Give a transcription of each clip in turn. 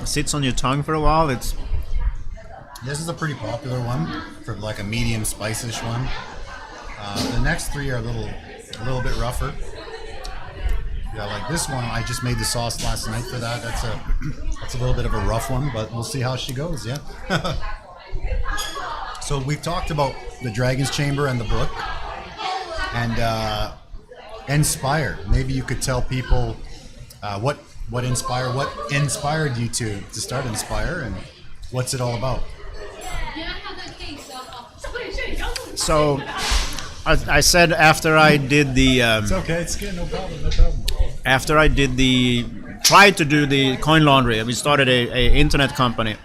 sits on your tongue for a while. This is a pretty popular one for like a medium spice-ish one. The next three are a little bit rougher. Yeah, like this one, I just made the sauce last night for that. That's a little bit of a rough one, but we'll see how she goes. Yeah. So we've talked about the Dragon's Chamber and the book, and Enspyre. Maybe you could tell people what inspired you to start Enspyre, and what's it all about. So I said after I did the It's okay. It's good. No problem. after I tried to do the coin laundry, we started a internet company.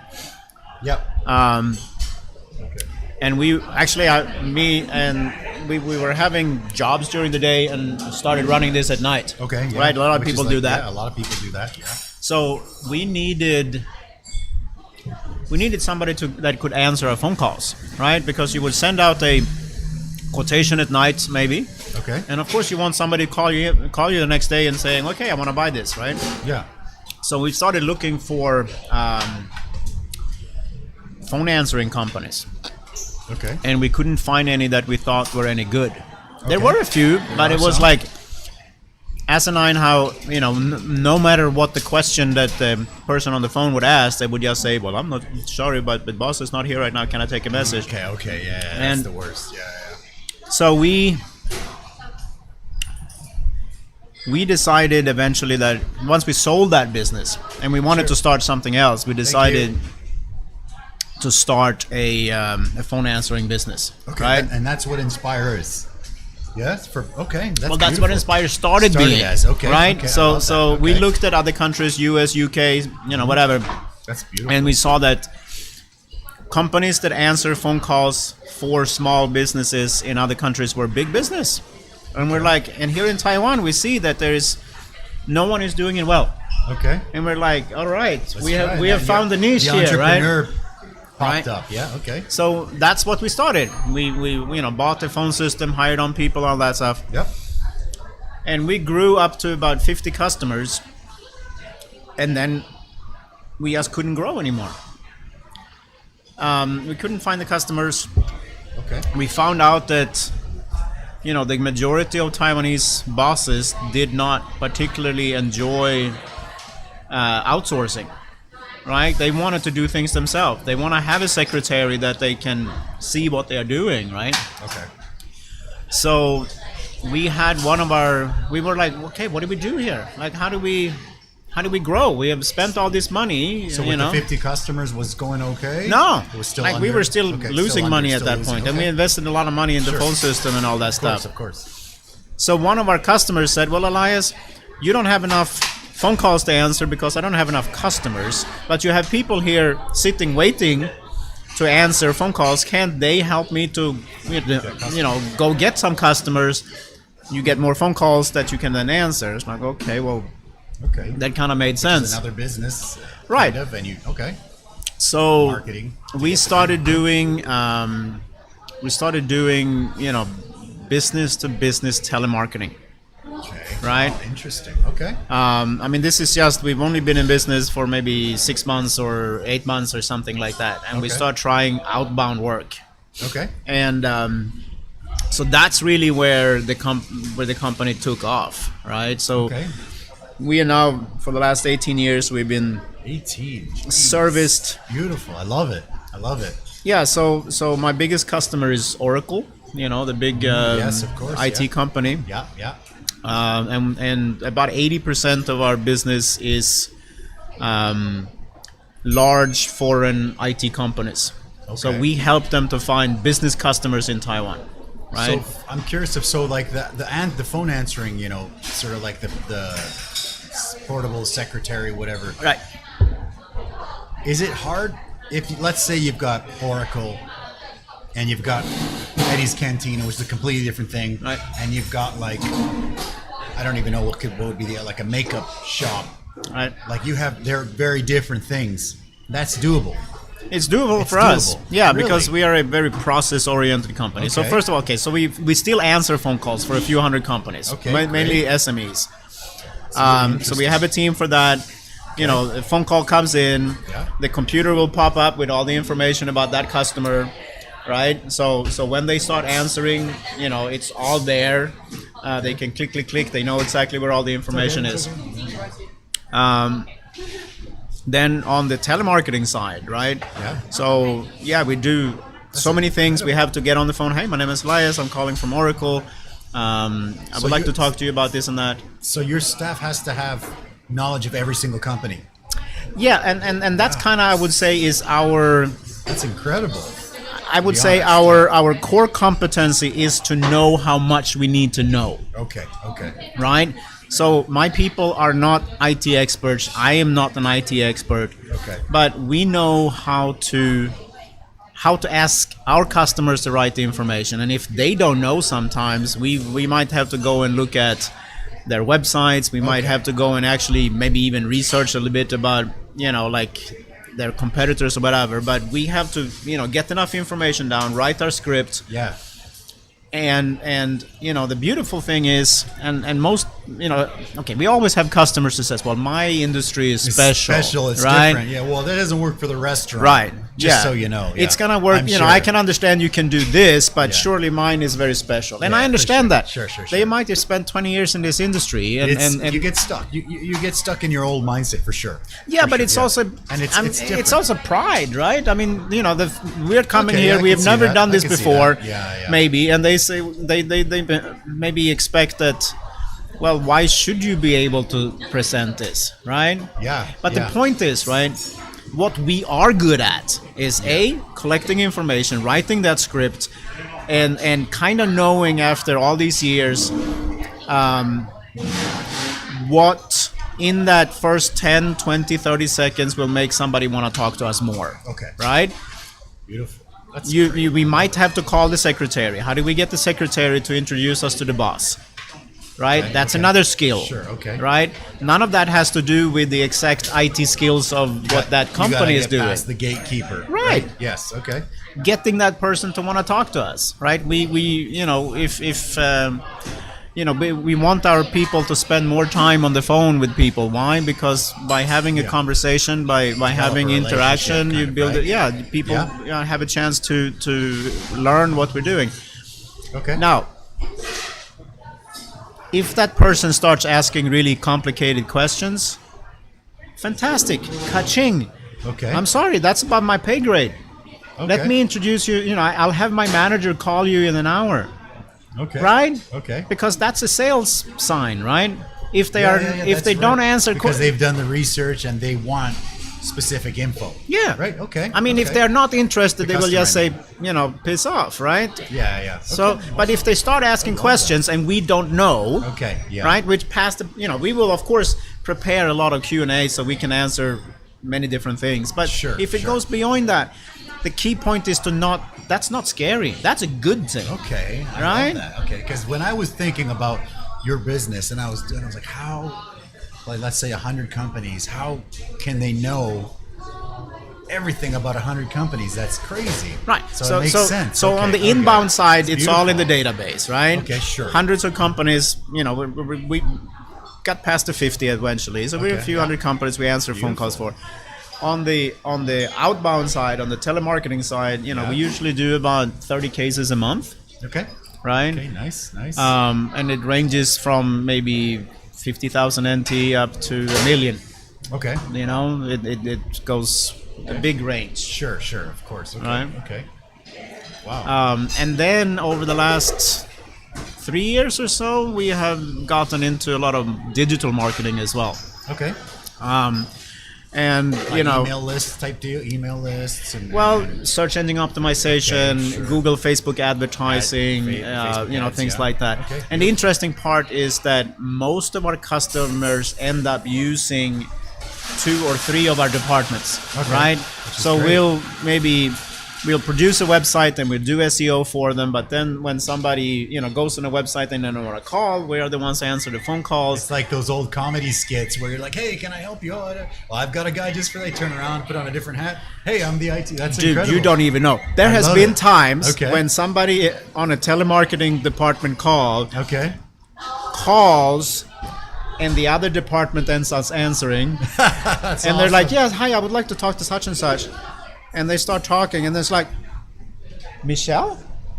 Yep. And we actually, we were having jobs during the day and started running this at night. Okay. Yeah. Right. A lot of people do that. Yeah, a lot of people do that. Yeah. So we needed somebody that could answer our phone calls, right? Because you would send out a quotation at night, maybe. Okay. And of course, you want somebody to call you the next day and saying, "Okay, I want to buy this," right? Yeah. So we started looking for phone answering companies. Okay. And we couldn't find any that we thought were any good. Okay. There were a few, but it was some. like asinine how, no matter what the question that the person on the phone would ask, they would just say, "Well, I'm not sorry, but the boss is not here right now. Can I take a message?" Okay, yeah, that's And the worst. Yeah. So we decided eventually that once we sold that business and we wanted to start something else, we decided to start a phone answering business. Okay, right? And that's what Enspyre is. Yes. That's what Enspyre started being. As. Okay. Right. Okay, So we looked at other countries, US, UK, whatever. That's beautiful. And we saw that companies that answer phone calls for small businesses in other countries were big business. And we're like, and here in Taiwan, we see that no one is doing it well. Okay. And we're like, all right, we have found the niche the here, right? entrepreneur popped Right. up. Yeah. Okay. So that's what we started. We bought the phone system, hired on people, all that stuff. Yep. And we grew up to about 50 customers. And then we just couldn't grow anymore. We couldn't find the customers. Okay. We found out that the majority of Taiwanese bosses did not particularly enjoy outsourcing, right? They wanted to do things themselves. They want to have a secretary that they can see what they are doing, right? Okay. So we had we were like, okay, what do we do here? Like, how do we grow? We have spent all this money. So with the 50 customers was going okay? No, it was still we were still losing money at that point, Okay. and we invested a lot of money in the phone system and all that stuff. Of course. So one of our customers said, "Well, Elias, you don't have enough phone calls to answer because I don't have enough customers, but you have people here sitting waiting to answer phone calls. Can't they help me to, go get some customers? You get more phone calls that you can then answer." It's like, okay, well. Okay. That kind of made sense. It's another business, right? Kind of, and okay. So marketing. We started doing, business to business telemarketing. Okay. Right. Oh, interesting. Okay. This is we've only been in business for maybe 6 months or 8 months or something like that, and we start trying outbound work. Okay. And so that's really where the company took off, right? So. Okay. We are now, for the last 18 years, we've been 18 serviced. Beautiful. I love it. Yeah. So my biggest customer is Oracle. The big yes, of course, IT company. Yeah. And about 80% of our business is large foreign IT companies. Okay. So we help them to find business customers in Taiwan. Right. So I'm curious if the phone answering, sort of like the portable secretary, whatever. Right. Is it hard if, let's say, you've got Oracle and you've got Eddy's Cantina, which is a completely different thing, right? And you've got I don't even know what would be like a makeup shop, right? Like they're very different things. That's doable. It's doable for us. Yeah, really? Because we are a very process-oriented company. Okay. So first of all, so we still answer phone calls for a few hundred companies, mainly SMEs. So we have a team for that. You know, a phone call comes in, the computer will pop up with all the information about that customer, right? So when they start answering, you know, it's all there. They can click. They know exactly where all the information is. Then on the telemarketing side, right? Yeah. So yeah, we do so many things. We have to get on the phone. Hey, my name is Elias. I'm calling from Oracle. I would like to talk to you about this and that. So your staff has to have knowledge of every single company. Yeah, and that's kind of, I would say, is our... That's incredible. I would say our core competency is to know how much we need to know. Okay. Right? So my people are not IT experts. I am not an IT expert. Okay. But we know how to ask our customers the right information. And if they don't know sometimes, we might have to go and look at their websites. We might have to go and actually maybe even research a little bit about, you know, like their competitors or whatever. But we have to, you know, get enough information down, write our script. Yeah. And you know, the beautiful thing is, and most, you know, okay, we always have customers who says, well, my industry is special. It's right? different. Yeah, well, that doesn't work for the restaurant. Right. Just so you know. Yeah. It's going to work. You know, I can understand you can do this, but surely mine is very special. And I understand that. Sure. They might have spent 20 years in this industry. And you get stuck. You get stuck in your old mindset for sure. Yeah, but it's also, and it's also pride, right? I mean, you know, we're coming here. We have never done this before. Yeah. Maybe. And they say, they maybe expect that, well, why should you be able to present this, right? Yeah. But the point is, right, what we are good at is collecting information, writing that script, and kind of knowing after all these years what in that first 10, 20, 30 seconds will make somebody want to talk to us more. Okay. Right? Beautiful. We might have to call the secretary. How do we get the secretary to introduce us to the boss? Right? That's another skill. Sure, okay. Right? None of that has to do with the exact IT skills of what that company is doing. Past the gatekeeper. Right. Yes, okay. Getting that person to want to talk to us, right? We you know, if you know, we want our people to spend more time on the phone with people. Why? Because by having a conversation, by having interaction, you build it. Yeah, people have a chance to learn what we're doing. Okay. Now, if that person starts asking really complicated questions, fantastic, ka-ching. Okay. I'm sorry, that's above my pay grade. Okay. Let me introduce you. You know, I'll have my manager call you in an hour. Okay. Right? Okay. Because that's a sales sign, right? If they if they don't answer because they've done the research and they want specific info. Yeah. Right. Okay. I mean, if they're not interested, they will just say, you know, piss off, right? Yeah. Okay. So, but if they start asking questions and we don't know, right? Which past the, you know, we will of course prepare a lot of Q&A so we can answer many different things. But if it goes beyond that, the key point is to not. That's not scary. That's a good thing. Okay. Right. I love that. Okay. Because when I was thinking about your business and I was like, how, like, let's say 100 companies, how can they know everything about 100 companies? That's crazy. Right. So it makes sense. So on the inbound side, it's all in the database, right? Okay, sure. Hundreds of companies, you know, we got past the 50 eventually. So we have a few hundred companies we answer phone calls for. On the outbound side, on the telemarketing side, you know, we usually do about 30 cases a month. Okay. Right? Okay, nice. And it ranges from maybe 50,000 NT up to $1 million. Okay. You know, it goes a big range. Sure, of course. Okay. Right? Okay. Wow. And then over the last 3 years or so, we have gotten into a lot of digital marketing as well. Okay. And like you know, email lists type deal, email lists, and search engine optimization, Google, Facebook advertising, Facebook you know, ads, things like that. Okay. And the interesting part is that most of our customers end up using 2 or 3 of our departments, right? So great. We'll produce a website and we'll do SEO for them, but then when somebody, you know, goes on a website and they don't want to call, we are the ones to answer the phone calls. It's like those old comedy skits where you're like, hey, can I help you? Well, I've got a guy just for they turn around, put on a different hat. Hey, I'm the IT. That's incredible. Dude, you don't even know. There has been times when somebody on a telemarketing department calls and the other department then starts answering. That's And they're awesome. like, yes, hi, I would like to talk to such and such. And they start talking, and it's like, Michelle?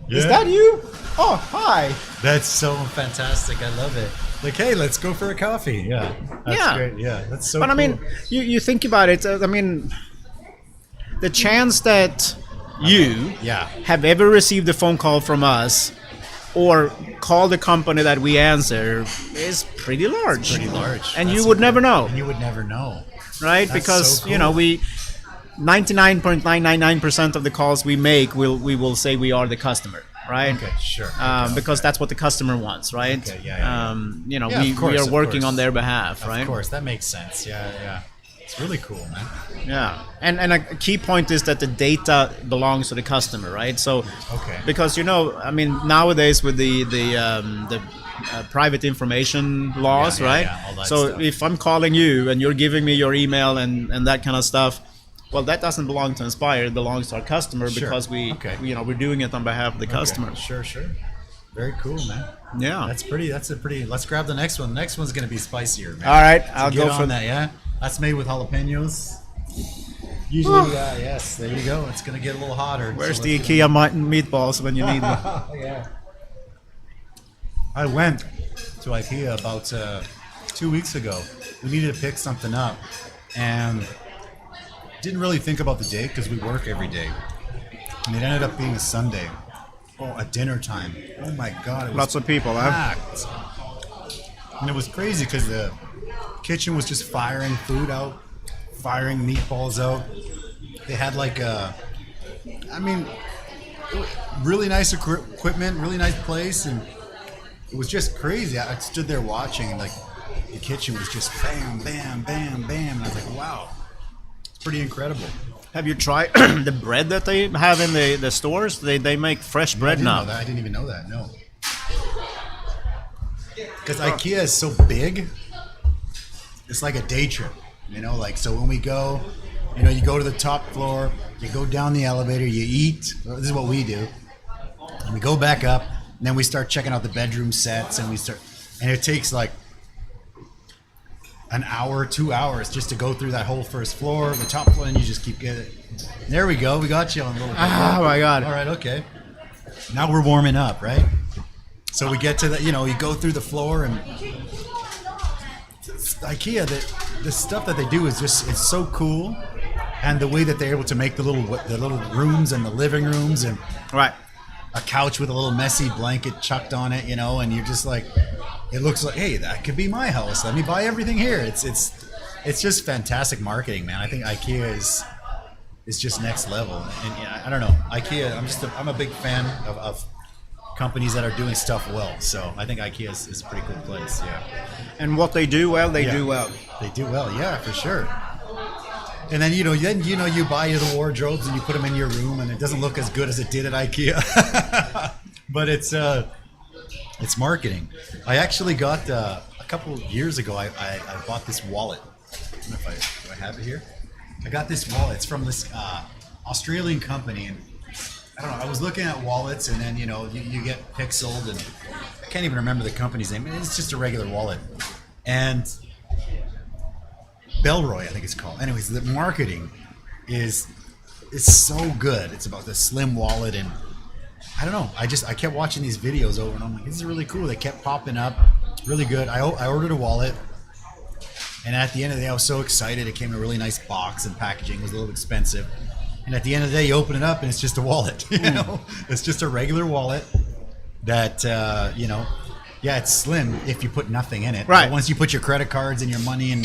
Is Yeah. that you? Oh, hi. That's so fantastic. I love it. Like, hey, let's go for a coffee. Yeah. That's Yeah. great. Yeah. That's so But I cool. mean, you think about it, I mean, the chance that you Yeah. have ever received a phone call from us or call the company that we answer is pretty large. Pretty large. And That's you would never know, And you would never know. right? That's Because, so you know, cool. we 99.999% of the calls we make, we will say we are the customer, right? Okay, sure. Because that's what the customer wants, right? Okay, yeah. You know, Yeah, we of course, are of working course. on their behalf, right? Of course, that makes sense. Yeah, yeah. It's really cool, man. Yeah, and a key point is that the data belongs to the customer, right? So, Okay. because you know, I mean, nowadays with the private information laws, Yeah, yeah, right? yeah, all that So stuff. if I'm calling you and you're giving me your email and that kind of stuff, well, that doesn't belong to Enspyre. It belongs to our customer Sure. because we, Okay. you know, we're doing it on behalf of the customer. Okay, sure, sure. Very cool, man. Yeah. That's a pretty. Let's grab the next one. The next one's gonna be spicier, man. All right, So I'll get go on for that. Yeah, that's made with jalapenos. Usually, yes. There you go. It's gonna get a little hotter. Where's so the let's IKEA meatballs when you need them? yeah. I went to IKEA about 2 weeks ago. We needed to pick something up, and didn't really think about the day because we work every day. And it ended up being a Sunday. Oh, at dinner time. Oh my God! It was Lots of people, huh? packed. And it was crazy because the kitchen was just firing food out, firing meatballs out. They had like really nice equipment, really nice place, and it was just crazy. I stood there watching, and like the kitchen was just bam, bam, bam, bam, and I was like, wow, it's pretty incredible. Have you tried the bread that they have in the stores? They make fresh bread now. I didn't even know that. No, because IKEA is so big. It's like a day trip, you know. Like, so when we go, you know, you go to the top floor, you go down the elevator, you eat. This is what we do. And we go back up, and then we start checking out the bedroom sets, and it takes like an hour, 2 hours just to go through that whole first floor, the top floor, and you just keep getting. There we go. We got you on a little bit. Oh my God. All right, okay. Now we're warming up, right? So we get to the, you know, you go through the floor, and IKEA, the stuff that they do is just, it's so cool, and the way that they're able to make the little rooms and the living rooms, and Right. a couch with a little messy blanket chucked on it, you know, and you're just like, it looks like, hey, that could be my house. Let me buy everything here. It's just fantastic marketing, man. I think IKEA is just next level, and yeah, I don't know, IKEA. I'm a big fan of companies that are doing stuff well. So I think IKEA is a pretty cool place. Yeah. And what they do well, they Yeah. do well. They do well, yeah, for sure. And then you buy the wardrobes and you put them in your room, and it doesn't look as good as it did at IKEA. But it's marketing. I actually got a couple of years ago. I bought this wallet. I don't know if do I have it here. I got this wallet. It's from this Australian company, and I don't know. I was looking at wallets, and then you get pixeled, and I can't even remember the company's name. It's just a regular wallet, and Bellroy, I think it's called. Anyways, the marketing is so good. It's about the slim wallet, and I don't know. I kept watching these videos over, and I'm like, this is really cool. They kept popping up, really good. I ordered a wallet, and at the end of the day, I was so excited. It came in a really nice box, and packaging was a little expensive. And at the end of the day, you open it up, and it's just a wallet. It's just a regular wallet that yeah, it's slim if you put nothing in it. Right. But once you put your credit cards and your money and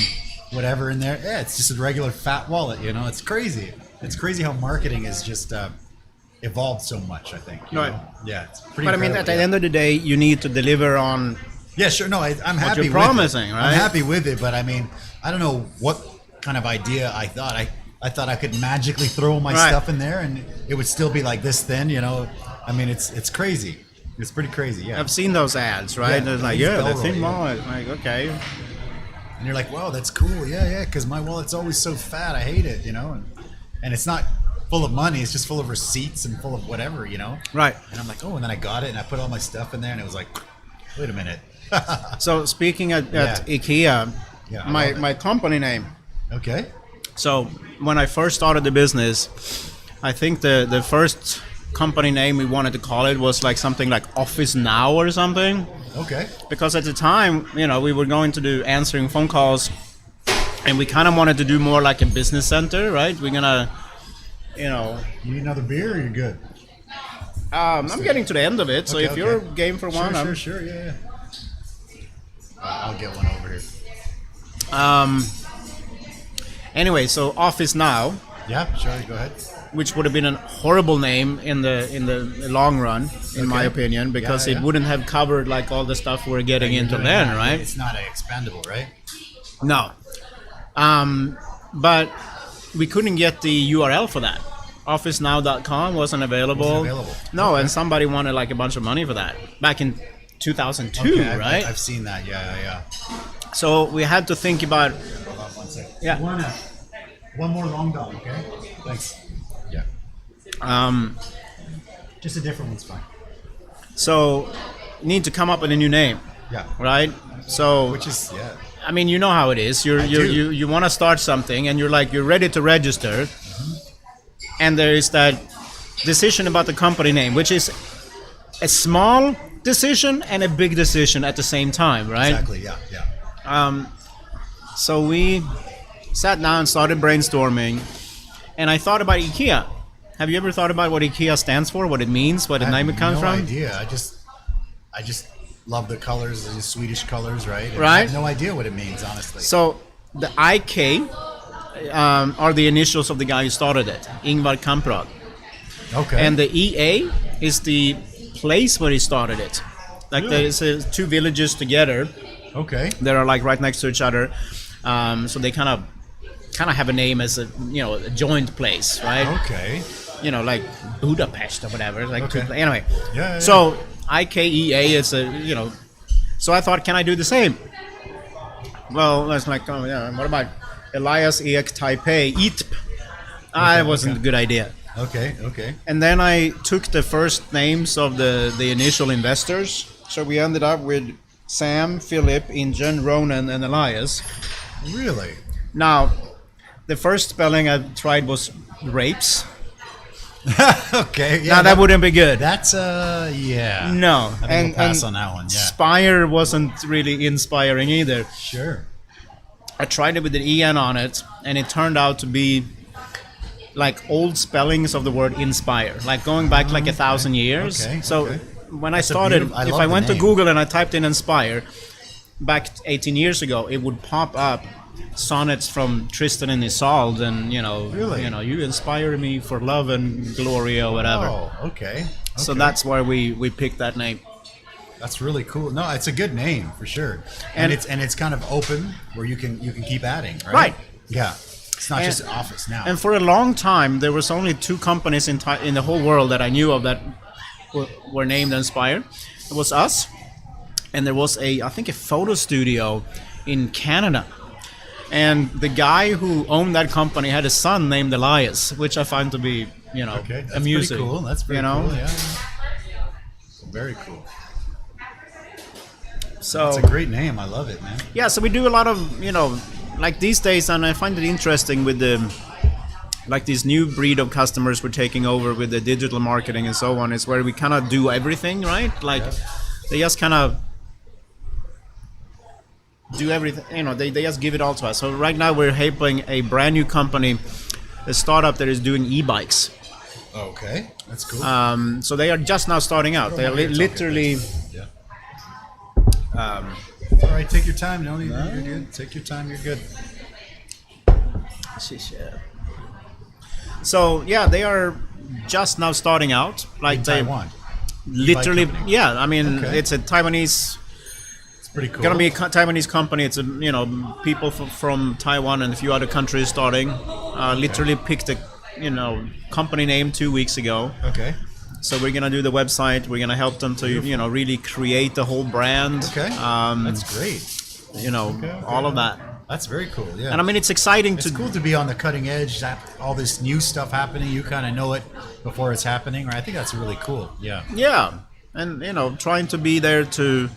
whatever in there, yeah, it's just a regular fat wallet. It's crazy. It's crazy how marketing has just evolved so much. I think. Right. Yeah, it's pretty. But I mean, at the end of the day, you need to deliver on. Yeah, sure. No, I'm happy. you're promising, with it. right? I'm happy with it, but I mean, I don't know what kind of idea I thought. I thought I could magically throw my Right. stuff in there and it would still be like this thin. I mean, it's crazy. It's pretty crazy. Yeah. I've seen those ads, right? Yeah, There's like, these the Bellroy, thin yeah. wallet. Like, okay. And you're like, wow, that's cool. Yeah, because my wallet's always so fat. I hate it, and it's not full of money. It's just full of receipts and full of whatever, Right. And I'm like, oh, and then I got it and I put all my stuff in there and it was like, wait a minute. So speaking at IKEA, my company name. Okay. So when I first started the business, I think the first company name we wanted to call it was like something like Office Now or something. Okay. Because at the time, we were going to do answering phone calls, and we kind of wanted to do more like a business center, right? We're gonna, You need another beer, or you're good? I'm getting to the end of it, so if you're game for one, Sure, yeah. I'll get one over here. Anyway, so Office Now, Yeah, sure. Go ahead. which would have been a horrible name in the long run, in my opinion, because it wouldn't have covered like all the stuff we're getting into then, right? It's not expandable, right? No. But we couldn't get the URL for that. OfficeNow.com wasn't available. No, and somebody wanted like a bunch of money for that back in 2002, right? I've seen that. Yeah. So we had to think about. Hold on 1 second. Yeah. One more long dog, okay? Thanks. Yeah. Just a different one's fine. So need to come up with a new name. Yeah. Right. So. Which is I mean, you know how it is. You want to start something, and you're ready to register, and there is that decision about the company name, which is a small decision and a big decision at the same time, right? Exactly. Yeah. So we sat down and started brainstorming, and I thought about IKEA. Have you ever thought about what IKEA stands for, what it means, what the name it comes from? I have no idea. I just love the colors, the Swedish colors, right? And Right. I have no idea what it means, honestly. So the IK are the initials of the guy who started it, Ingvar Kamprad. Okay. And the EA is the place where he started it. Like Really? there's two villages together Okay. that are like right next to each other. So they kind of have a name as a a joint place, right? Okay. Like Budapest or whatever. Like Okay. anyway. Yeah. So IKEA is So I thought, can I do the same? Well, that's like, what about Elias Ek Taipei ITP? It wasn't a good idea. Okay. And then I took the first names of the initial investors. So we ended up with Sam, Philip, Injun, Ronan, and Elias. Really? Now, the first spelling I tried was rapes. Okay. Yeah, Now that wouldn't be good. That's yeah. No. I think we'll pass on that one. Yeah. Spire wasn't really inspiring either. Sure. I tried it with an EN on it, and it turned out to be like old spellings of the word inspire, like going back like 1,000 years. Okay, So okay. when I started, I if love I the went to name. Google and I typed in Enspyre back 18 years ago, it would pop up sonnets from Tristan and Isolde, and Really? you inspire me for love and glory or whatever. Oh, okay. So that's why we picked that name. That's really cool. No, it's a good name for sure, And- and it's kind of open where you can keep adding, right? Right. Yeah. It's not And- just Office Now. And for a long time, there was only two companies in the whole world that I knew of that were named Enspyre. It was us, and there was I think a photo studio in Canada. And the guy who owned that company had a son named Elias, which I find to be, okay, that's amusing. pretty cool. That's pretty cool. Yeah. Very cool. So It's a great name. I love it, man. yeah, so we do a lot of, like these days, and I find it interesting with like this new breed of customers we're taking over with the digital marketing and so on, is where we kind of do everything, right? Like they just kind of do everything, they just give it all to us. So right now we're helping a brand new company, a startup that is doing e-bikes. Okay, that's cool. So they are just now starting out. They are literally... Yeah. All right, take your time. No, you're good. Take your time. You're good. So yeah, they are just now starting out. Like In they Taiwan. literally, E-bike company. yeah. I mean, Okay. it's a Taiwanese. It's pretty cool. Gonna be a Taiwanese company. It's people from Taiwan and a few other countries starting. Literally picked a company name 2 weeks ago. Okay. So we're gonna do the website. We're gonna help them to really create the whole brand. Okay. That's great. All of that. That's very cool. Yeah. And I mean, it's exciting It's cool to be on the cutting edge. All this new stuff happening, you kind of know it before it's happening, right? I think that's really cool. Yeah. Yeah, and trying to be there to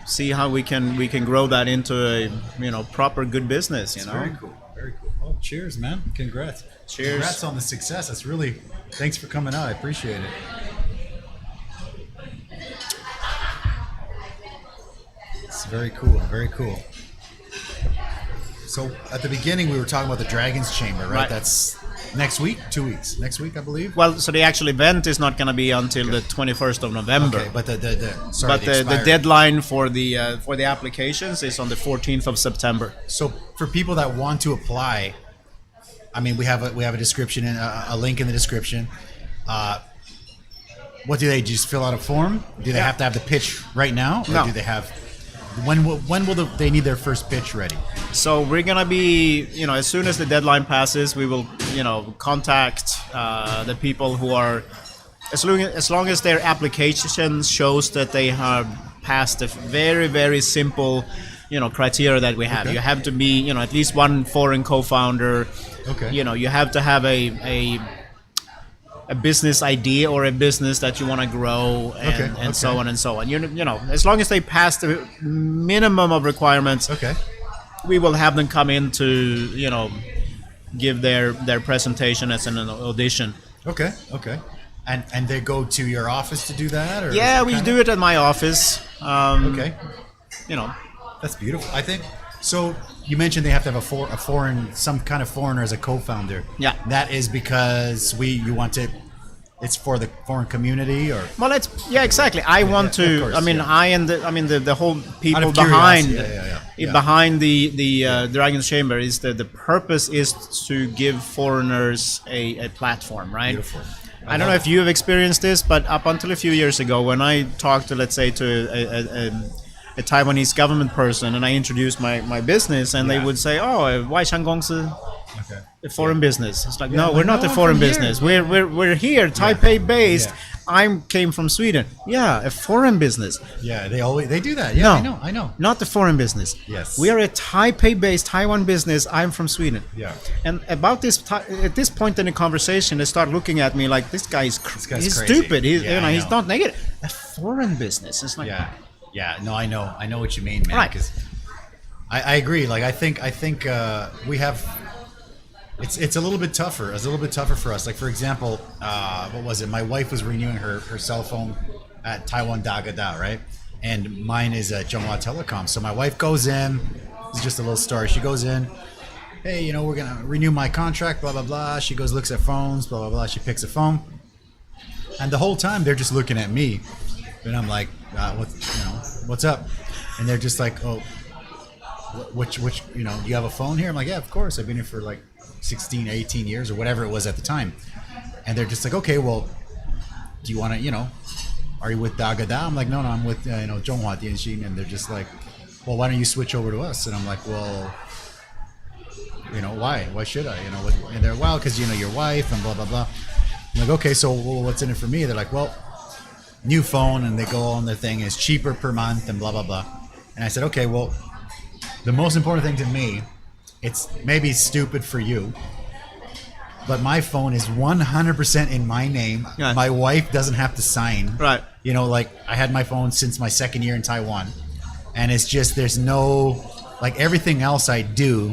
see how we can grow that into a proper good business. Very cool. Very cool. Oh, cheers, man. Congrats. Cheers. Congrats on the success. That's really, thanks for coming out. I appreciate it. It's very cool. Very cool. So at the beginning, we were talking about the Dragon's Chamber, right? That's next week, 2 weeks. Next week, I believe. Well, so the actual event is not going to be until the 21st of November. Okay, but the deadline for the applications is on the 14th of September. So for people that want to apply, I mean, we have a description and a link in the description. What do they just fill out a form? Do they have to have the pitch right now, or do they have? When will they need their first pitch ready? So we're gonna be, as soon as the deadline passes, we will, contact the people who are, as long as their application shows that they have passed the very, very simple, criteria that we have. Okay. You have to be, at least one foreign co-founder. Okay. You have to have a business idea or a business that you want to grow, and so on and so on. As long as they pass the minimum of requirements, we will have them come in to give their presentation as an audition. Okay. And they go to your office to do that, or we do it at my office. That's beautiful. I think so. You mentioned they have to have some kind of foreigner as a co-founder. Yeah. That is because you want to. It's for the foreign community, or well, exactly. I want to. Course, the whole people behind the Dragon's Chamber is that the purpose is to give foreigners a platform, right? Beautiful. I don't know if you have experienced this, but up until a few years ago, when I talked to, let's say, a Taiwanese government person, and I introduced my business, and they would say, "Oh, 外商公司." Okay. A foreign business. It's like, no, we're not a foreign business. We're here, Taipei based. I came from Sweden. Yeah, a foreign business. Yeah, they do that. Yeah, no, I know. Not the foreign business. Yes. We are a Taipei based Taiwan business. I'm from Sweden. Yeah. And about this, at this point in the conversation, they start looking at me like, this guy's crazy. Stupid. He's not negative. A foreign business. It's like, yeah. No, I know what you mean, man. Right. Because I agree. Like I think we have. It's a little bit tougher. It's a little bit tougher for us. Like, for example, what was it? My wife was renewing her cell phone at Taiwan Dagada, right? And mine is at Zhonghua Telecom. So my wife goes in. This is just a little story. She goes in. Hey, we're going to renew my contract, blah, blah, blah. She goes, looks at phones, blah, blah, blah. She picks a phone. And the whole time, they're just looking at me. And I'm like, what's up? And they're just like, oh, which, do you have a phone here? I'm like, yeah, of course. I've been here for like 16, 18 years or whatever it was at the time. And they're just like, okay, well, do you want to, are you with Dagada? I'm like, no, I'm with, Zhonghua Dianxin. And they're just like, well, why don't you switch over to us? And I'm like, well, why? Why should I? And they're, well, because, your wife and blah, blah, blah. I'm like, okay, so what's in it for me? They're like, well, new phone. And they go on their thing. It's cheaper per month and blah, blah, blah. And I said, okay, well, the most important thing to me, it's maybe stupid for you, but my phone is 100% in my name. Yeah. My wife doesn't have to sign. Right. Like I had my phone since my second year in Taiwan, and it's just there's no, like, everything else I do,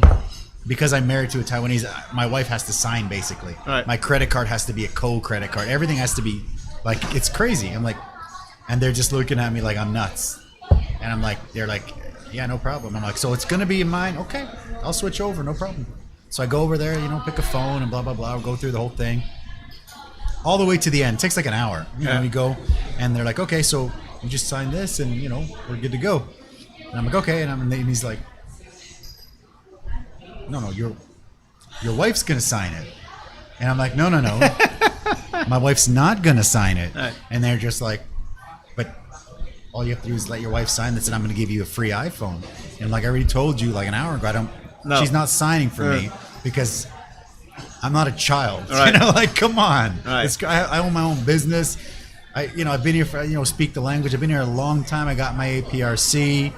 because I'm married to a Taiwanese, my wife has to sign basically. Right. My credit card has to be a co-credit card. Everything has to be, like, it's crazy. I'm like, and they're just looking at me like I'm nuts, and I'm like, they're like, yeah, no problem. I'm like, so it's gonna be in mine? Okay, I'll switch over, no problem. So I go over there, pick a phone and blah, blah, blah. I'll go through the whole thing. All the way to the end. It takes like an hour. We go, and they're like, okay, so you just sign this and, we're good to go. And I'm like, okay. And he's like, no, your wife's gonna sign it. And I'm like, no. My wife's not gonna sign it. Right. And they're just like, but all you have to do is let your wife sign this, and I'm going to give you a free iPhone. And like I already told you like an hour ago, she's not signing for me because I'm not a child. Right. Like, come on. Right. I own my own business. I've been here for, speak the language. I've been here a long time. I got my APRC.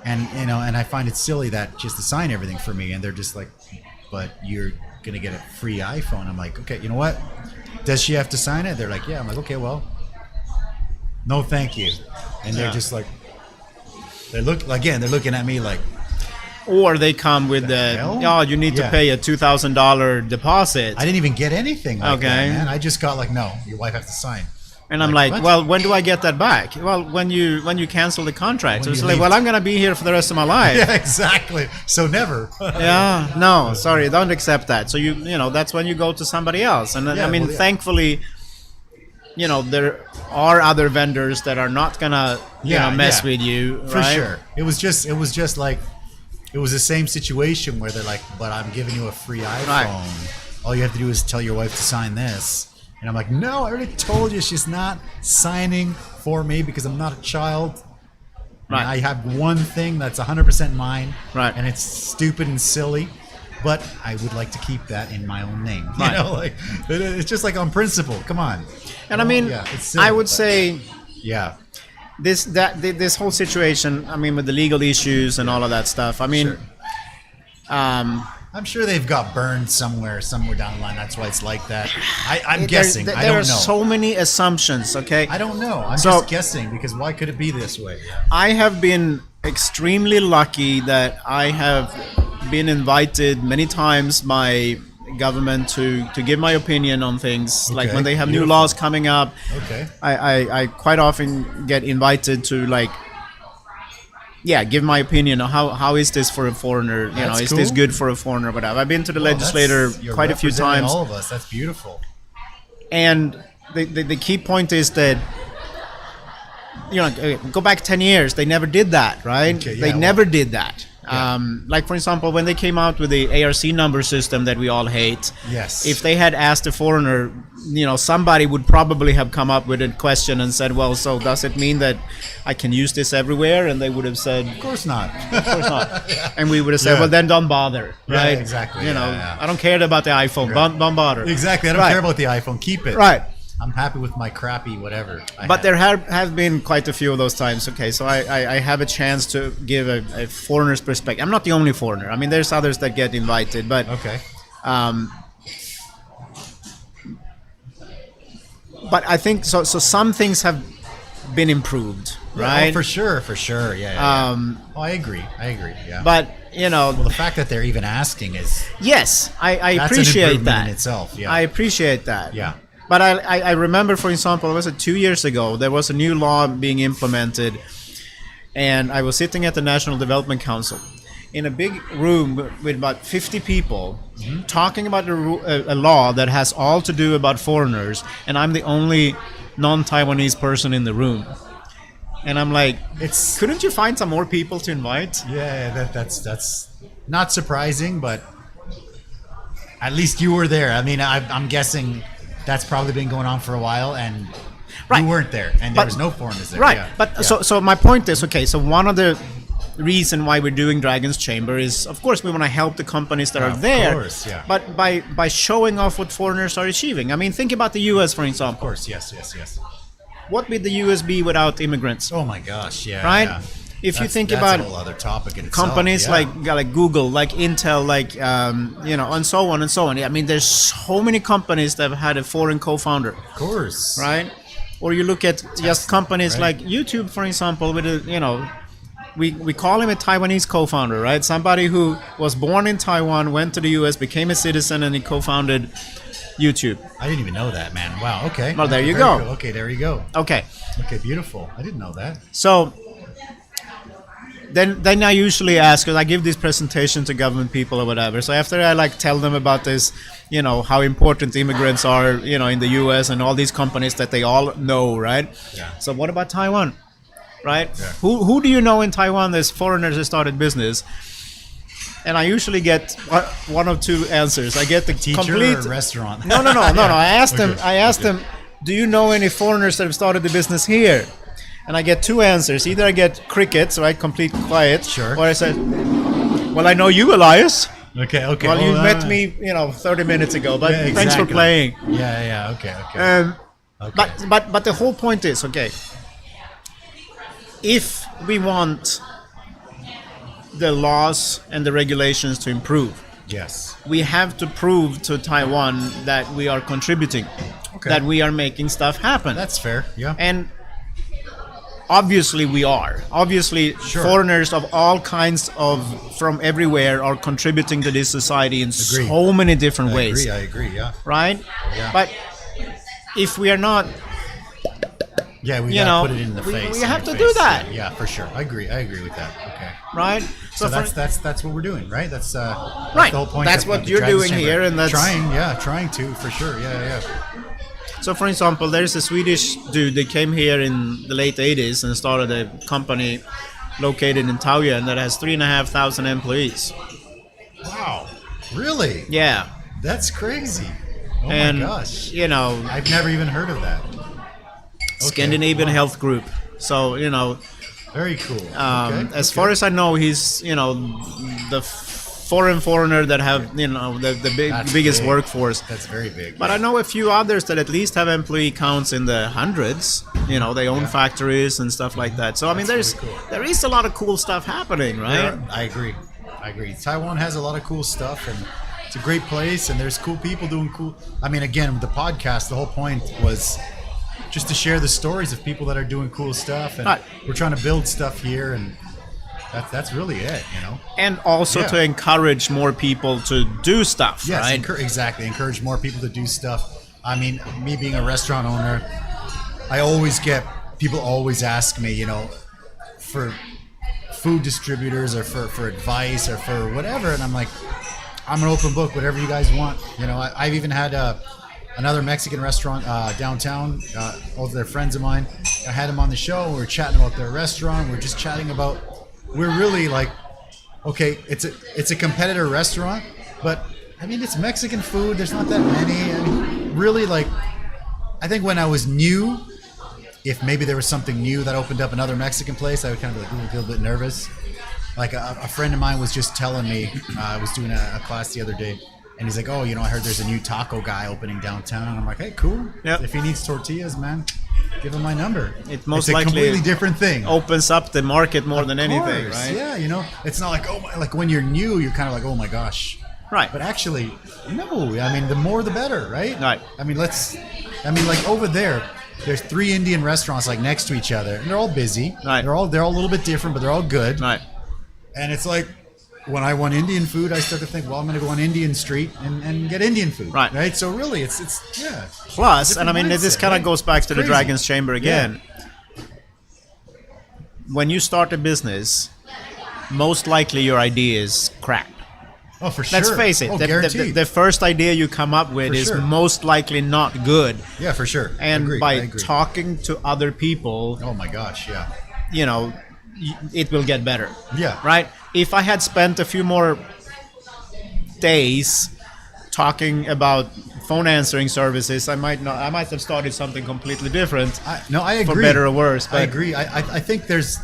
And, and I find it silly that just to sign everything for me. And they're just like, but you're going to get a free iPhone. I'm like, okay, you know what? Does she have to sign it? They're like, yeah. I'm like, okay, well, no thank you. And they're just like, they're looking at me like, or they come with you need to pay a $2,000 deposit. I didn't even get anything like that, man. I just got like, no, your wife has to sign. And I'm like, well, when do I get that back? Well, when you cancel the contract. So it's like, well, I'm going to be here for the rest of my life. Yeah, exactly. So never. No, sorry, don't accept that. So you know, that's when you go to somebody else. And thankfully, you know, there are other vendors that are not going to mess with you. Right? For sure. It was just like, it was the same situation where they're like, but I'm giving you a free iPhone. Right. All you have to do is tell your wife to sign this. And I'm like, no, I already told you she's not signing for me because I'm not a child. Right. I have one thing that's 100% mine. Right. And it's stupid and silly, but I would like to keep that in my own name. You know, like it's just like on principle. Come on. And I mean, it's silly, I would say, this whole situation, I mean, with the legal issues and all of that stuff. I mean, I'm sure they've got burned somewhere down the line. That's why it's like that. I'm guessing. I don't know. There are so many assumptions, okay? I don't know. I'm just guessing because why could it be this way? I have been extremely lucky that I have been invited many times by government to give my opinion on things. Like when they have new laws coming up. Okay. I quite often get invited to like, give my opinion on how is this for a foreigner? You know, is this good for a foreigner? Whatever. I've been to the legislator quite a few times. All of us. That's beautiful. And the key point is that, you know, go back 10 years, they never did that, right? Okay, they never did that. Like for example, when they came out with the ARC number system that we all hate, if they had asked a foreigner, you know, somebody would probably have come up with a question and said, well, so does it mean that I can use this everywhere? And they would have said, of course not. Of course not. And we would have said, well, then don't bother, right? Yeah, exactly. You know, I don't care about the iPhone. Don't bother. Exactly. I don't care about the iPhone. Keep it. Right. I'm happy with my crappy whatever. But there have been quite a few of those times. Okay, so I have a chance to give a foreigner's perspective. I'm not the only foreigner. I mean, there's others that get invited, but but I think so. Some things have been improved, right? Oh, for sure. Yeah. I agree. Yeah. But you know, the fact that they're even asking is I appreciate that in itself. Yeah. I appreciate that. Yeah. But I remember, for example, was it 2 years ago, there was a new law being implemented, and I was sitting at the National Development Council in a big room with about 50 people talking about a law that has all to do about foreigners, and I'm the only non-Taiwanese person in the room. And I'm like, couldn't you find some more people to invite? Yeah, that's not surprising, but at least you were there. I mean, I'm guessing that's probably been going on for a while, and you weren't there, and there was no foreigners there. Right, so my point is, okay, so one of the reason why we're doing Dragon's Chamber is, of course, we want to help the companies that are there, but by showing off what foreigners are achieving. I mean, think about the U.S., for example. Of course, yes. What would the U.S. be without immigrants? Oh my gosh, right? Yeah. If you think about a whole other topic in itself, companies like Google, like Intel, like you know, and so on and so on. I mean, there's so many companies that have had a foreign co-founder. Of course, right? Or you look at just companies like YouTube, for example, with you know, we call him a Taiwanese co-founder, right? Somebody who was born in Taiwan, went to the U.S., became a citizen, and he co-founded YouTube. I didn't even know that, man. Wow. Okay. Well, there you go. Cool. Okay, there you go. Okay, beautiful. I didn't know that. So. Then I usually ask, because I give these presentations to government people or whatever. So after I like tell them about this, you know, how important immigrants are, you know, in the U.S. and all these companies that they all know, right? Yeah. So what about Taiwan, right? Yeah. Who do you know in Taiwan? There's foreigners that started business, and I usually get one of two answers. I get the teacher complete or restaurant. No. I asked them, do you know any foreigners that have started the business here? And I get two answers. Either I get crickets, right, complete quiet, sure, or I said, well, I know you, Elias. Okay. Well, you met me, you know, 30 minutes ago, but thanks for playing. Yeah, okay. Okay. But the whole point is, okay, if we want the laws and the regulations to improve, we have to prove to Taiwan that we are contributing, that we are making stuff happen. That's fair, yeah. And obviously we are. Obviously, foreigners of all kinds from everywhere are contributing to this society in so many different ways. I agree, yeah. Right? Yeah. But if we are not... Yeah, we gotta put it in the face. We have to do that. Yeah, for sure. I agree with that. Okay. Right? So that's what we're doing, right? That's the whole point. That's what you're doing here, and that's trying to, for sure. Yeah. So, for example, there's a Swedish dude that came here in the late 80s and started a company located in Taiwan that has 3,500 employees. Wow. Really? Yeah. That's crazy. Oh and, my gosh. You know, I've never even heard of that. Scandinavian Health Group. So, you know, very cool. As far as I know, he's, you know, the foreigner that have, you know, the biggest big. Workforce. That's very big. But I know a few others that at least have employee counts in the hundreds. You know, they own factories and stuff like that. So I mean, there is a lot of cool stuff happening, right? I agree. Taiwan has a lot of cool stuff, and it's a great place, and there's cool people doing cool. I mean, again, with the podcast, the whole point was just to share the stories of people that are doing cool stuff, and we're trying to build stuff here, and that's really it, you know. And also to encourage more people to do stuff, right? Exactly. Encourage more people to do stuff. I mean, me being a restaurant owner, I always get people always ask me, you know, for food distributors or for advice or for whatever, and I'm like, I'm an open book, whatever you guys want. You know, I've even had another Mexican restaurant downtown. All their friends of mine. I had them on the show. We were chatting about their restaurant. We're just chatting about. We're really like, okay, it's a competitor restaurant, but I mean it's Mexican food. There's not that many. I mean, really, like, I think when I was new, if maybe there was something new that opened up another Mexican place, I would kind of like feel a bit nervous. Like a friend of mine was just telling me, I was doing a class the other day, and he's like, oh, you know, I heard there's a new taco guy opening downtown. And I'm like, hey, cool. Yep. If he needs tortillas, man, give him my number. It's most a likely completely different thing. Opens up the market more than anything, right? Yeah, you know, it's not like, oh my, like when you're new, you're kind of like, oh my gosh. Right. But actually, no, I mean, the more the better, right? Right. I mean, like over there, there's 3 Indian restaurants like next to each other, and they're all busy. Right. They're all a little bit different, but they're all good. Right. And it's like, when I want Indian food, I start to think, well, I'm going to go on Indian Street and get Indian food. Right. So really, it's Plus, and I mean, this kind of goes back to the Dragon's Chamber again. Yeah. When you start a business, most likely your idea is crap. Oh, for sure. Let's face it. The first idea you come up with is most likely not good. Yeah, for sure. And by talking to other people, oh my gosh, yeah, you know, it will get better. Yeah. Right? If I had spent a few more days talking about phone answering services, I might have started something completely different. I agree. For better or worse. But I agree. I think there's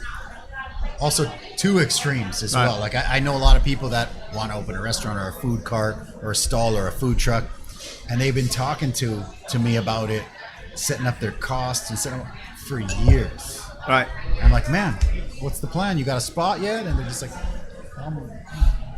also 2 extremes as well. Like I know a lot of people that want to open a restaurant or a food cart or a stall or a food truck, and they've been talking to me about it, setting up their costs and setting up for years. Right. I'm like, man, what's the plan? You got a spot yet? And they're just like, I'm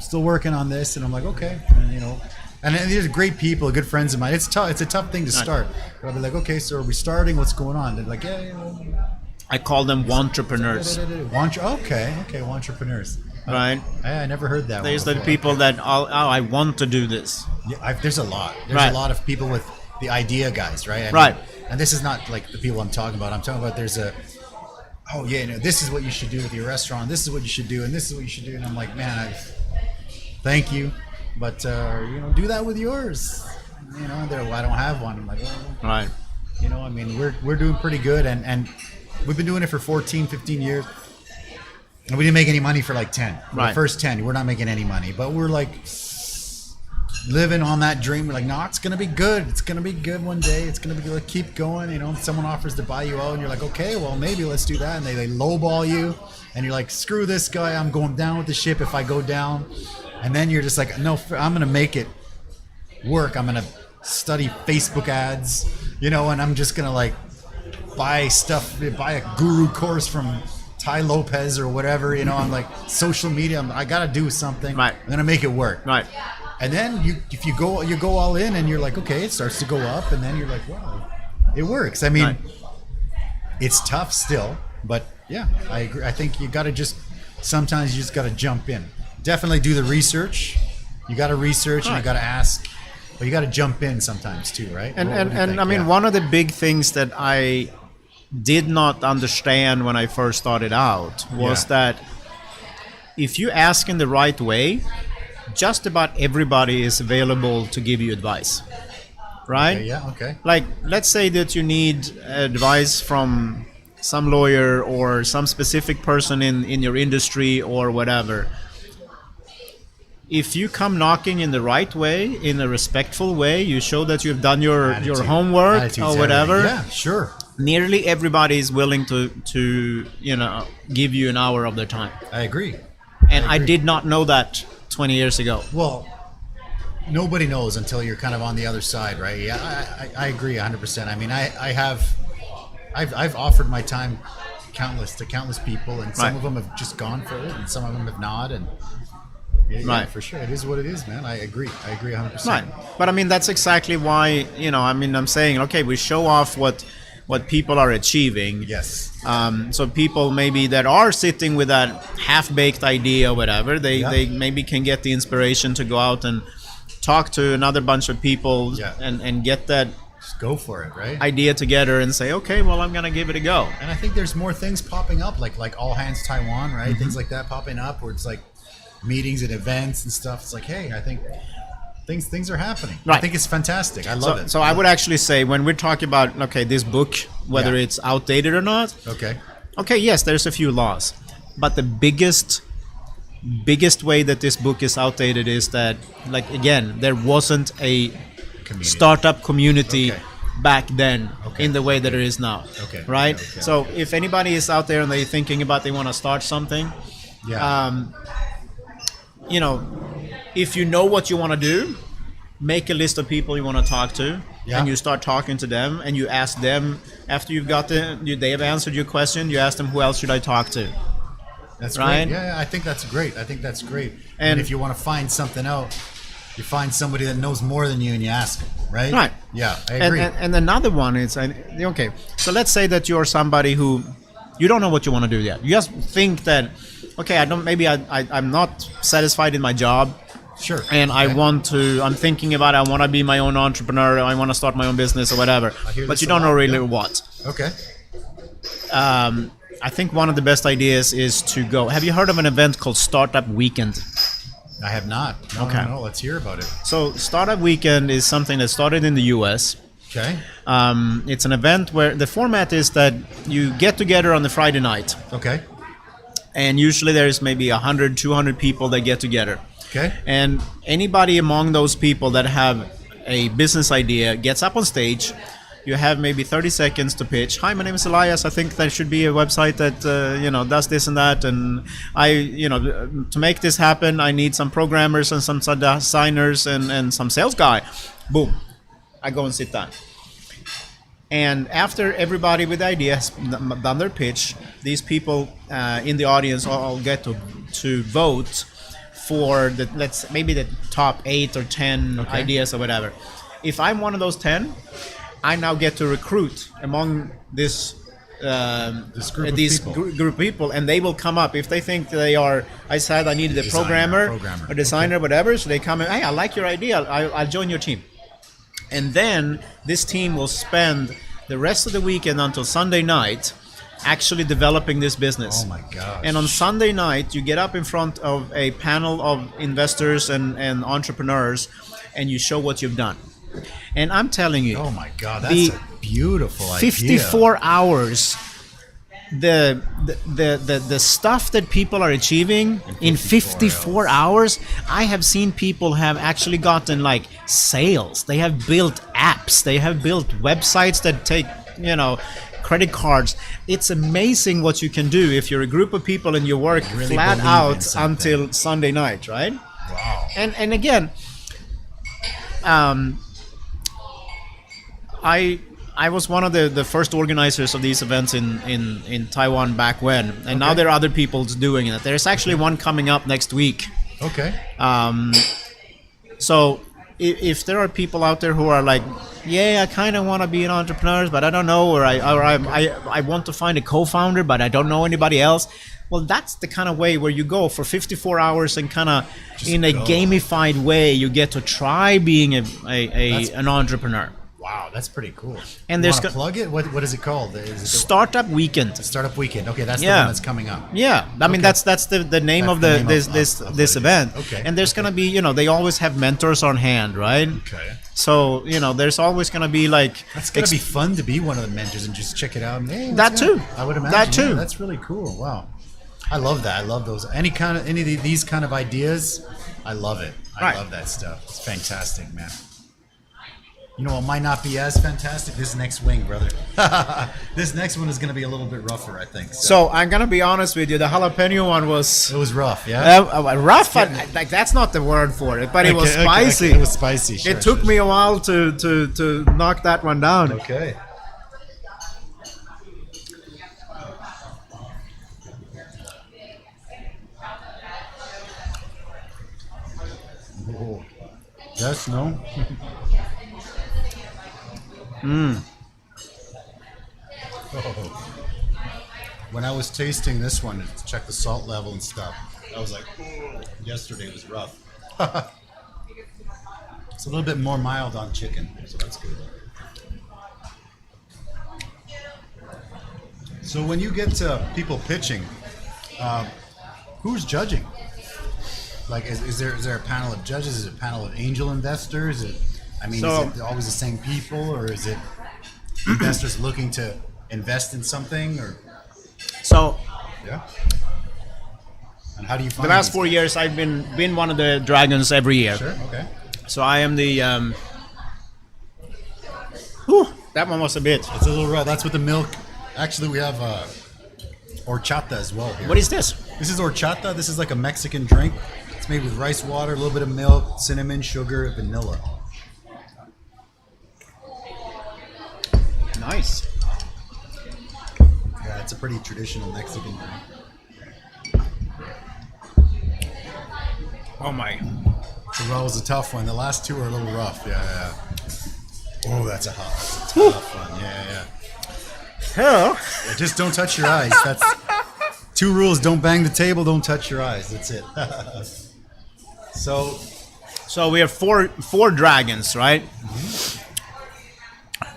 still working on this. And I'm like, okay. And, you know, and these are great people, good friends of mine. It's tough. It's a tough thing to start. But I'll be like, okay, so are we starting? What's going on? They're like, yeah. I call them wantrepreneurs. Okay, wantrepreneurs. Right. I never heard that. There's the people that, I want to do this. Yeah, there's a lot. There's a lot of people with the idea guys, right? I mean, and this is not like the people I'm talking about. I'm talking about this is what you should do with your restaurant. This is what you should do, and this is what you should do. And I'm like, man, thank you, but you know, do that with yours. You know, I don't have one. I'm like, well, right. You know, I mean, we're doing pretty good, and we've been doing it for 14, 15 years, and we didn't make any money for like 10. Right. The first 10, we're not making any money, but we're like living on that dream. We're like, no, it's gonna be good. It's gonna be good one day. It's gonna be good. Keep going. You know, someone offers to buy you out, and you're like, okay, well, maybe let's do that. And they lowball you, and you're like, screw this guy. I'm going down with the ship if I go down. And then you're just like, no, I'm gonna make it work. I'm gonna study Facebook ads, you know, and I'm just gonna like buy a guru course from Tai Lopez or whatever. You know, I'm like social media. I gotta do something. Right. I'm gonna make it work. Right. And then if you go all in, and you're like, okay, it starts to go up, and then you're like, wow, it works. I mean, it's tough still, but Yeah, I agree. I think you got to sometimes you just got to jump in. Definitely do the research. You got to research and you got to ask, but you got to jump in sometimes too, right? And I mean, one of the big things that I did not understand when I first started out was that if you ask in the right way, just about everybody is available to give you advice, right? Okay, yeah, okay. Like, let's say that you need advice from some lawyer or some specific person in your industry or whatever. If you come knocking in the right way, in a respectful way, you show that you've done your homework or whatever. Everything. Yeah, sure. Nearly everybody is willing to give you an hour of their time. I agree. And I did not know that 20 years ago. Well, nobody knows until you're kind of on the other side, right? Yeah, I agree 100%. I mean, I've offered my time to countless people, and some of them have just gone for it, and some of them have not, and yeah, for sure, it is what it is, man. I agree 100%. Right, but I mean, that's exactly why, I'm saying, okay, we show off what people are achieving. Yes. So people maybe that are sitting with that half-baked idea or whatever, they maybe can get the inspiration to go out and talk to another bunch of people and get that just go for it, right? idea together and say, okay, well, I'm gonna give it a go. And I think there's more things popping up, like All Hands Taiwan, right? Things like that popping up, where it's like meetings and events and stuff. It's like, hey, I think things are happening. Right. I think it's fantastic. I love it. So I would actually say, when we're talking about, okay, this book, whether it's outdated or not, okay, yes, there's a few laws, but the biggest way that this book is outdated is that, like, again, there wasn't a startup community back then in the way that it is now. Right? Okay. So if anybody is out there and they're thinking about they want to start something, if you know what you want to do, make a list of people you want to talk to, and you start talking to them, and you ask them after you've got they have answered your question. You ask them, who else should I talk to? That's right. Great. Yeah, I think that's great. And if you want to find something out, you find somebody that knows more than you and you ask them, right? Right. Yeah, I agree. And another one is, okay, so let's say that you're somebody who you don't know what you want to do yet. You just think that, okay, I'm not satisfied in my job. Sure. And I'm thinking about, I want to be my own entrepreneur, I want to start my own business or whatever. But you don't know really what. Okay. I think one of the best ideas is to go. Have you heard of an event called Startup Weekend? I have not. No, let's hear about it. So Startup Weekend is something that started in the US. Okay. It's an event where the format is that you get together on the Friday night. Okay. And usually there's maybe 100, 200 people that get together. Okay. And anybody among those people that have a business idea gets up on stage. You have maybe 30 seconds to pitch. Hi, my name is Elias. I think there should be a website that does this and that, and to make this happen, I need some programmers and some designers and some sales guy. Boom, I go and sit down. And after everybody with the idea has done their pitch, these people in the audience all get to vote for the top 8 or 10 ideas or whatever. If I'm one of those 10, I now get to recruit among this group of people, and they will come up if they think they are. I said I needed a programmer, a designer, whatever. So they come in. Hey, I like your idea. I'll join your team. And then this team will spend the rest of the weekend until Sunday night actually developing this business. Oh my gosh. And on Sunday night, you get up in front of a panel of investors and entrepreneurs, and you show what you've done. And I'm telling you, oh my God, that's a beautiful idea. 54 hours, the stuff that people are achieving in 54 hours. I have seen people have actually gotten like sales. They have built apps. They have built websites that take, credit cards. It's amazing what you can do if you're a group of people and you work really flat out until Sunday night, right? Wow. And again, I was one of the first organizers of these events in Taiwan back when, and now there are other people doing it. There's actually one coming up next week. Okay. So if there are people out there who are like, yeah, I kind of want to be an entrepreneur, but I don't know, or I want to find a co-founder, but I don't know anybody else. Well, that's the kind of way where you go for 54 hours and kind of in a gamified way, you get to try being an entrepreneur. Wow, that's pretty cool. And you want to plug it? What is it called? Startup Weekend. Startup Weekend. Okay, that's the one that's coming up. Yeah, I mean that's the name of this event. Okay. And there's gonna be, they always have mentors on hand, right? Okay. So there's always gonna be like. That's gonna be fun to be one of the mentors and just check it out. Hey, that too. I would imagine. That too. Yeah, that's really cool. Wow. I love that. I love those. Any of these kind of ideas, I love it. I love that stuff. It's fantastic, man. You know, it might not be as fantastic this next wing, brother. This next one is going to be a little bit rougher, I think. So I'm going to be honest with you. The jalapeno one was... It was rough, yeah? Rough? Like, that's not the word for it, but it was spicy. Okay. It was spicy, sure. It took me a while to knock that one down. Okay. Oh. Yes, no? When I was tasting this one to check the salt level and stuff, I was like, oh, yesterday was rough. It's a little bit more mild on chicken, so that's good. So when you get to people pitching, who's judging? Like, is there a panel of judges? Is it a panel of angel investors? Is it always the same people, or is it investors looking to invest in something? Or yeah. And how do you find the last 4 years? I've been one of the dragons every year. Sure. Okay. So I am the. That one was a bit. It's a little rough. That's with the milk. Actually, we have horchata as well here. What is this? This is horchata. This is like a Mexican drink. It's made with rice water, a little bit of milk, cinnamon, sugar, vanilla. Nice. Yeah, it's a pretty traditional Mexican drink. Oh my. The roll was a tough one. The last two are a little rough. Yeah. Oh, that's a tough one. Yeah. Hell. Yeah, just don't touch your eyes. That's 2 rules. Don't bang the table. Don't touch your eyes. That's it. So we have four dragons, right? Mm-hmm.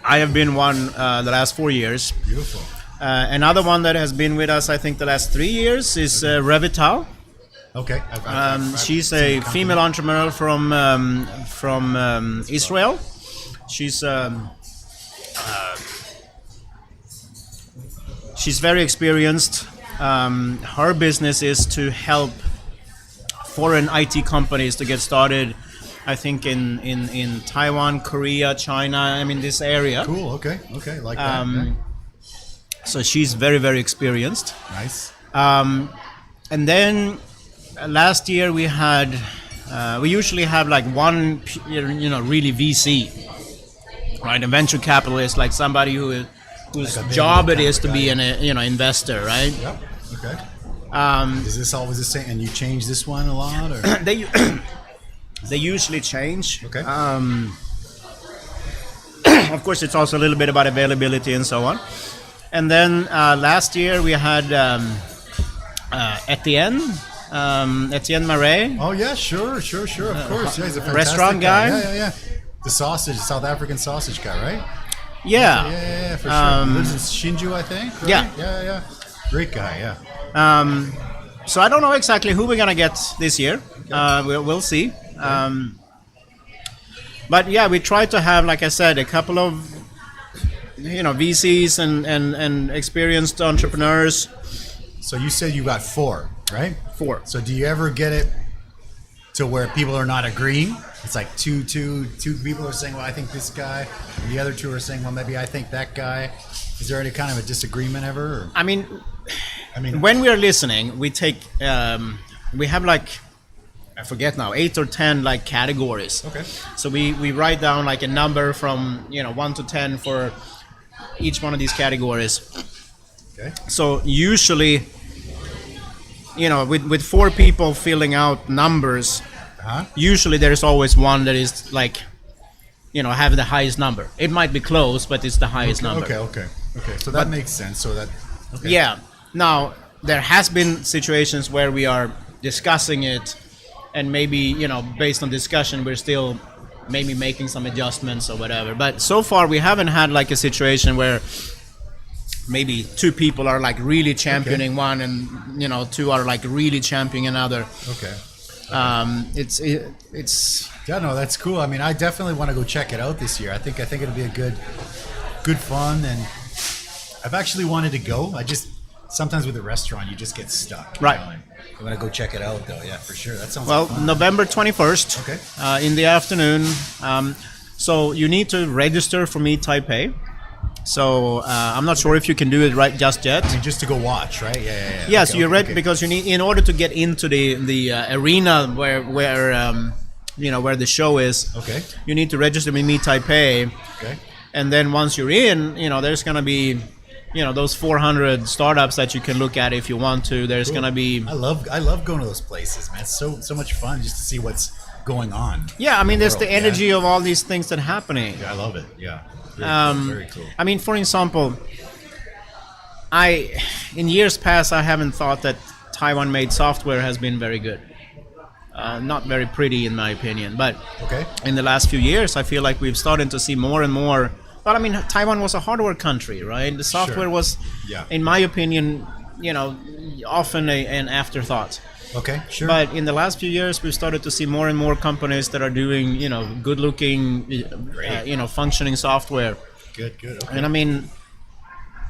I have been one the last 4 years. Beautiful. Another one that has been with us, I think, the last 3 years is Revital. Okay. She's a female entrepreneur from Israel. She's very experienced. Her business is to help foreign IT companies to get started, I think in Taiwan, Korea, China, this area. Cool, okay, like that. Yeah. So she's very, very experienced. Nice. And then last year we had, we usually have like one, really VC, right? A venture capitalist, like somebody whose like job it is to be an investor, right? Yep. Okay. Is this always the same? And you change this one a lot, or they usually change. Okay. Of course, it's also a little bit about availability and so on. And then last year we had Etienne Marais. Oh yeah, sure. Of course, yeah, he's a fantastic restaurant guy. Yeah. The South African sausage guy, right? Yeah. Yeah, for sure. He lives in Shinju, I think. Right? Yeah. Great guy, yeah. So I don't know exactly who we're gonna get this year. Okay. We'll see. But yeah, we try to have, like I said, a couple of VCs and experienced entrepreneurs. So you said you got 4, right? 4. So do you ever get it to where people are not agreeing? It's like two people are saying, well, I think this guy, and the other 2 are saying, well, maybe I think that guy. Is there any kind of a disagreement ever? Or? I mean, when we are listening, we take, we have like, I forget now, 8 or 10 like categories. Okay. So we write down like a number from 1 to 10 for each one of these categories. Okay. So usually, with 4 people filling out numbers, usually there's always one that is like, have the highest number. It might be close, but it's the highest number. Okay. So that makes sense. So that. Okay. Yeah. Now there has been situations where we are discussing it, and maybe based on discussion we're still maybe making some adjustments or whatever. But so far we haven't had like a situation where maybe two people are like really championing one, and two are like really championing another. Okay. It's Yeah, no, that's cool. I mean, I definitely want to go check it out this year. I think it'll be a good fun, and I've actually wanted to go. Sometimes with a restaurant you just get stuck. Right. I want to go check it out though. Yeah, for sure. That sounds well, like fun. November 21st. Okay. In the afternoon. So you need to register for Meet Taipei. So I'm not sure if you can do it right just yet. I mean, just to go watch, right? Yeah. Yeah, so you're ready because you need, in order to get into the arena where the show is. Okay. You need to register with Meet Taipei. Okay. And then once you're in, there's gonna be, those 400 startups that you can look at if you want to. There's gonna be. I love going to those places, man. It's so much fun just to see what's going on. Yeah, I mean, there's the energy of all these things that are happening. Yeah, I love it. Yeah. Very cool. I mean, for example, in years past, I haven't thought that Taiwan-made software has been very good. Not very pretty, in my opinion. But in the last few years, I feel like we've started to see more and more. But I mean, Taiwan was a hardware country, right? The software was, in my opinion, often an afterthought. Okay, sure. But in the last few years, we've started to see more and more companies that are doing, good-looking, functioning software. Good. Okay. And I mean,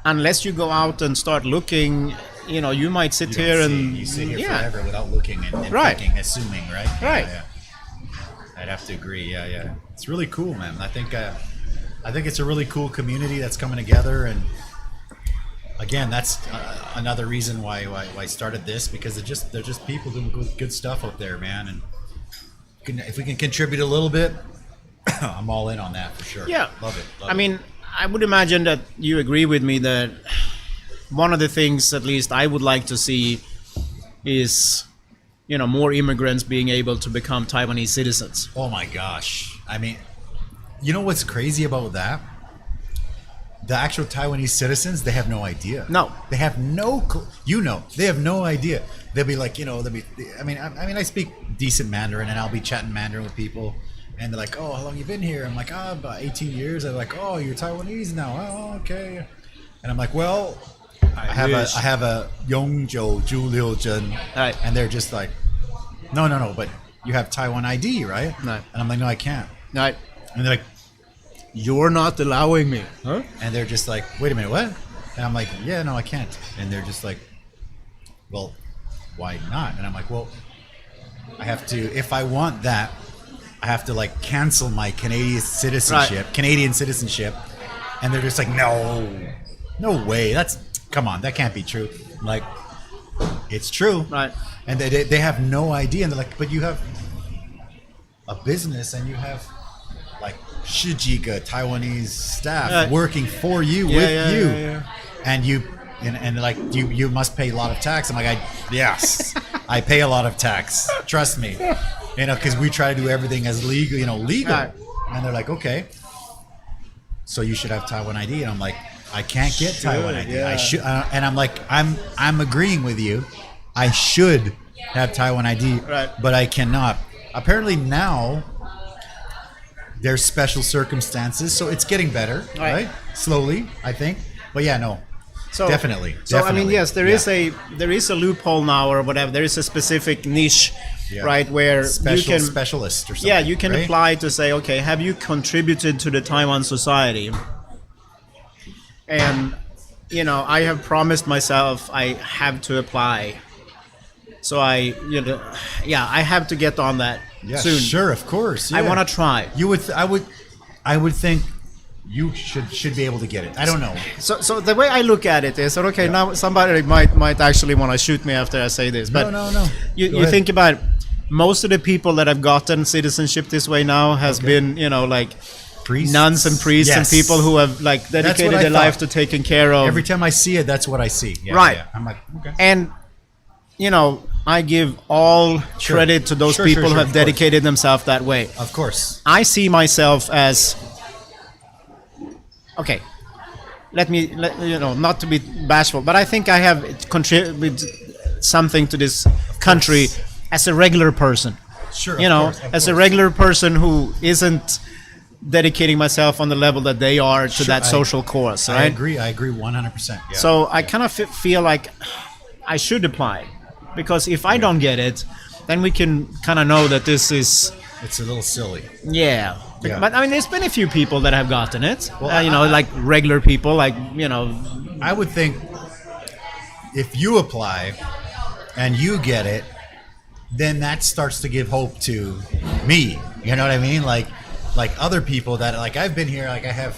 unless you go out and start looking, you might sit here and you sit here forever without looking and thinking, assuming, right? Right. Yeah. I'd have to agree. Yeah. It's really cool, man. I think it's a really cool community that's coming together, and again, that's another reason why I started this, because they're just people doing good stuff out there, man. And if we can contribute a little bit, I'm all in on that for sure. Yeah, love it. I mean, I would imagine that you agree with me that one of the things, at least I would like to see, is more immigrants being able to become Taiwanese citizens. Oh my gosh! I mean, you know what's crazy about that? The actual Taiwanese citizens, they have no idea. No. They have they have no idea. They'll be like, I speak decent Mandarin, and I'll be chatting Mandarin with people, and they're like, oh, how long you been here? I'm like, about 18 years. They're like, oh, you're Taiwanese now. Oh, okay. And I'm like, well, I have a Yongzhou Zhu Liu Zhen. Right. And they're just like, no, but you have Taiwan ID, right? No. And I'm like, no, I can't. Right. And they're like, you're not allowing me. Huh? And they're just like, wait a minute, what? And I'm like, yeah, no, I can't. And they're just like, well, why not? And I'm like, well, I have to, if I want that, I have to like cancel my Canadian citizenship. And they're just like, no way. Come on, that can't be true. I'm like, it's true. Right. And they have no idea. And they're like, but you have a business and you have like 10几个 Taiwanese staff working for you, with you. And and like you must pay a lot of tax. I'm like, yes, I pay a lot of tax. Trust me, because we try to do everything as legal, Right. And they're like, okay, so you should have Taiwan ID. And I'm like, I can't get Taiwan ID. I should, and I'm like, I'm agreeing with you. I should have Taiwan ID, right. But I cannot. Apparently now there's special circumstances, so it's getting better, right? Slowly, I think. But yeah, no. So definitely. I mean, yes, there is a loophole now, or whatever. There is a specific niche, right, where you can specialist or something. Yeah, you can right? apply to say, okay, have you contributed to the Taiwan society? And I have promised myself I have to apply. So I have to get on that soon. Sure, of course. Yeah. I want to try. I would think you should be able to get it. I don't know. So the way I look at it is that now somebody might actually want to shoot me after I say this. But no. You think about most of the people that have gotten citizenship this way now has been like priests. Nuns and priests and people who have like dedicated their life to taking care of. Every time I see it, that's what I see. Right. Yeah. I'm like, okay. And I give all credit to those people who have dedicated themselves that way. Of course. I see myself as, okay, let me, not to be bashful, but I think I have contributed something to this country as a regular person. Sure. As a regular person who isn't dedicating myself on the level that they are to that social cause, right? I agree 100%. Yeah. So I kind of feel like I should apply, because if I don't get it, then we can kind of know that this is... It's a little silly. Yeah. But I mean, there's been a few people that have gotten it. Well, like regular people, like, I would think if you apply and you get it, then that starts to give hope to me. You know what I mean? Like other people that, like, I've been here, like I have,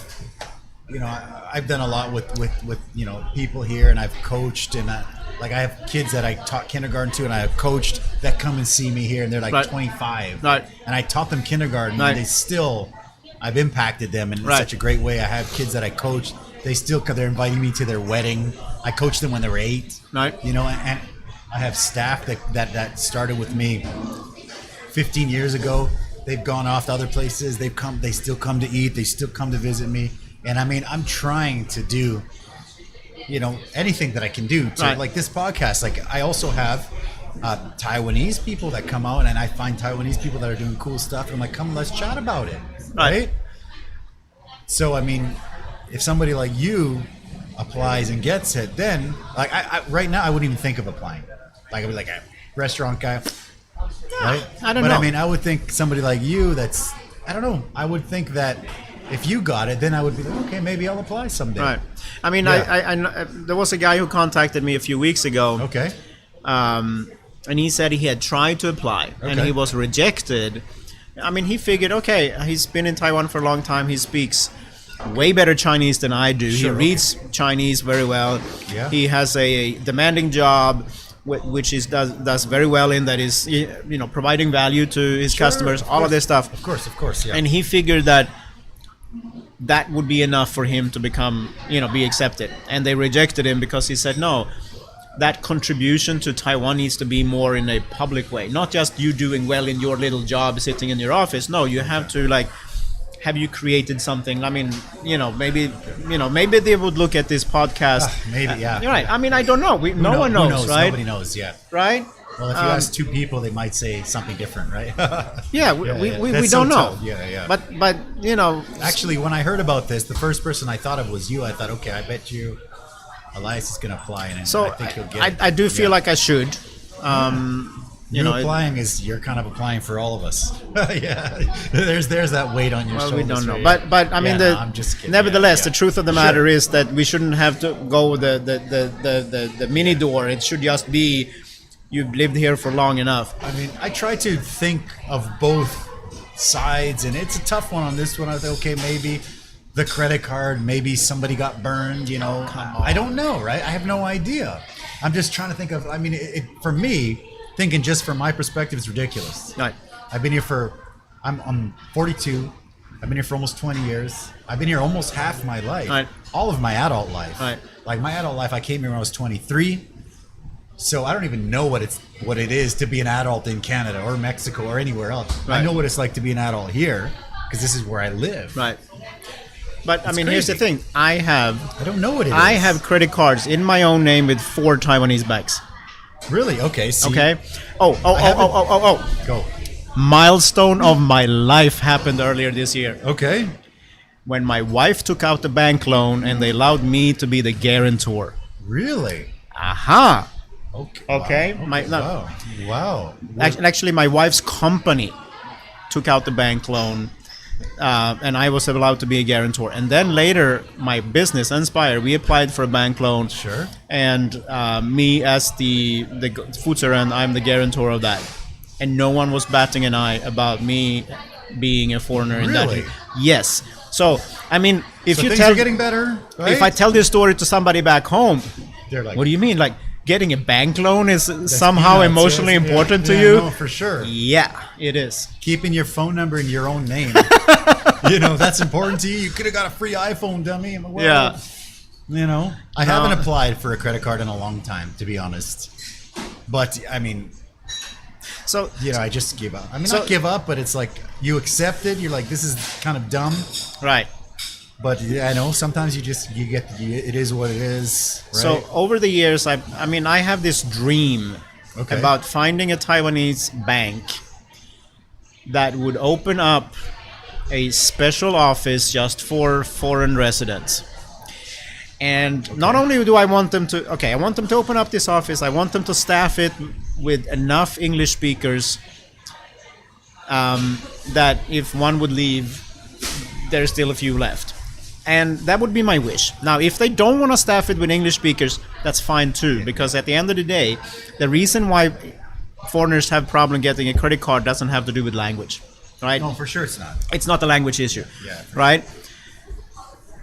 I've done a lot with people here, and I've coached, and I have kids that I taught kindergarten to, and I have coached that come and see me here, and they're like 25. Right. And I taught them kindergarten, and I've impacted them in such a great way. I have kids that I coached. They're inviting me to their wedding. I coached them when they were 8. Right. And I have staff that started with me 15 years ago. They've gone off to other places. They still come to eat. They still come to visit me. And I mean, I'm trying to do, anything that I can do to, like this podcast. Like, I also have Taiwanese people that come out, and I find Taiwanese people that are doing cool stuff. And I'm like, come, let's chat about it. Right? So, I mean, if somebody like you applies and gets it, then, like, I right now, I wouldn't even think of applying. Like, I'd be like a restaurant guy. Right? I don't know. But I mean, I would think somebody like you I don't know. I would think that if you got it, then I would be like, okay, maybe I'll apply someday. Right. I mean, I there was a guy who contacted me a few weeks ago. Okay. And he said he had tried to apply, and he was rejected. I mean, he figured, okay, he's been in Taiwan for a long time. He speaks way better Chinese than I do. Sure, he reads Chinese very well. Yeah. He has a demanding job, which does very well in that is, providing value to his customers, all of this stuff. Of course, yeah. And he figured that would be enough for him to become, be accepted. And they rejected him because he said, no, that contribution to Taiwan needs to be more in a public way. Not just you doing well in your little job sitting in your office. No, you have to, like, have you created something? I mean, maybe they would look at this podcast. Maybe, yeah. You're right. I mean, I don't know. No one knows, right? Nobody knows yet. Right? Well, if you ask 2 people, they might say something different, right? we don't know. Tough. Yeah. But Actually, when I heard about this, the first person I thought of was you. I thought, okay, I bet you Elias is going to apply, and I think he'll get it. I do feel like I should. Applying is you're kind of applying for all of us. Yeah, there's that weight on your shoulders. We don't know, but I mean, I'm just kidding. Nevertheless, the truth of the matter is that we shouldn't have to go the mini door. It should just be you've lived here for long enough. I mean, I try to think of both sides, and it's a tough one on this one. I thought, okay, maybe the credit card, maybe somebody got burned. I don't know, right? I have no idea. I'm just trying to think of. I mean, for me. Thinking just from my perspective is ridiculous. Right. I've been here I'm 42. I've been here for almost 20 years. I've been here almost half my life. Right. All of my adult life. Right. Like my adult life, I came here when I was 23. So I don't even know what it is to be an adult in Canada or Mexico or anywhere else. Right. I know what it's like to be an adult here because this is where I live. Right. But I mean, here's the thing. I don't know what it is. I have credit cards in my own name with 4 Taiwanese banks. Really? Okay. See, okay. Oh. Go. Milestone of my life happened earlier this year. Okay. When my wife took out the bank loan and they allowed me to be the guarantor. Really? Aha. Okay. Wow. Wow. Actually, my wife's company took out the bank loan. And I was allowed to be a guarantor. And then later, my business, Enspyre, we applied for a bank loan. Sure. And me as the Futsaran, I'm the guarantor of that. And no one was batting an eye about me being a foreigner in that. Really? Yes. So, I mean, if things are getting better, right? If I tell this story to somebody back home, they're like, what do you mean? Like, getting a bank loan is somehow emotionally important to you? No, for sure. Yeah, it is. Keeping your phone number in your own name. That's important to you. You could have got a free iPhone, dummy. Yeah. I haven't applied for a credit card in a long time, to be honest. But I mean, So I just give up. I mean, So- not give up, but it's like you accept it. You're like, this is kind of dumb. right. But I know sometimes it is what it is. Right? So over the years, I have this dream Okay. about finding a Taiwanese bank that would open up a special office just for foreign residents. And not only do I want them to, I want them to open up this office, I want them to staff it with enough English speakers that if one would leave, there's still a few left. And that would be my wish. Now, if they don't want to staff it with English speakers, that's fine too, because at the end of the day, the reason why foreigners have problem getting a credit card doesn't have to do with language, right? No, for sure it's not. It's not a language issue, Yeah. right?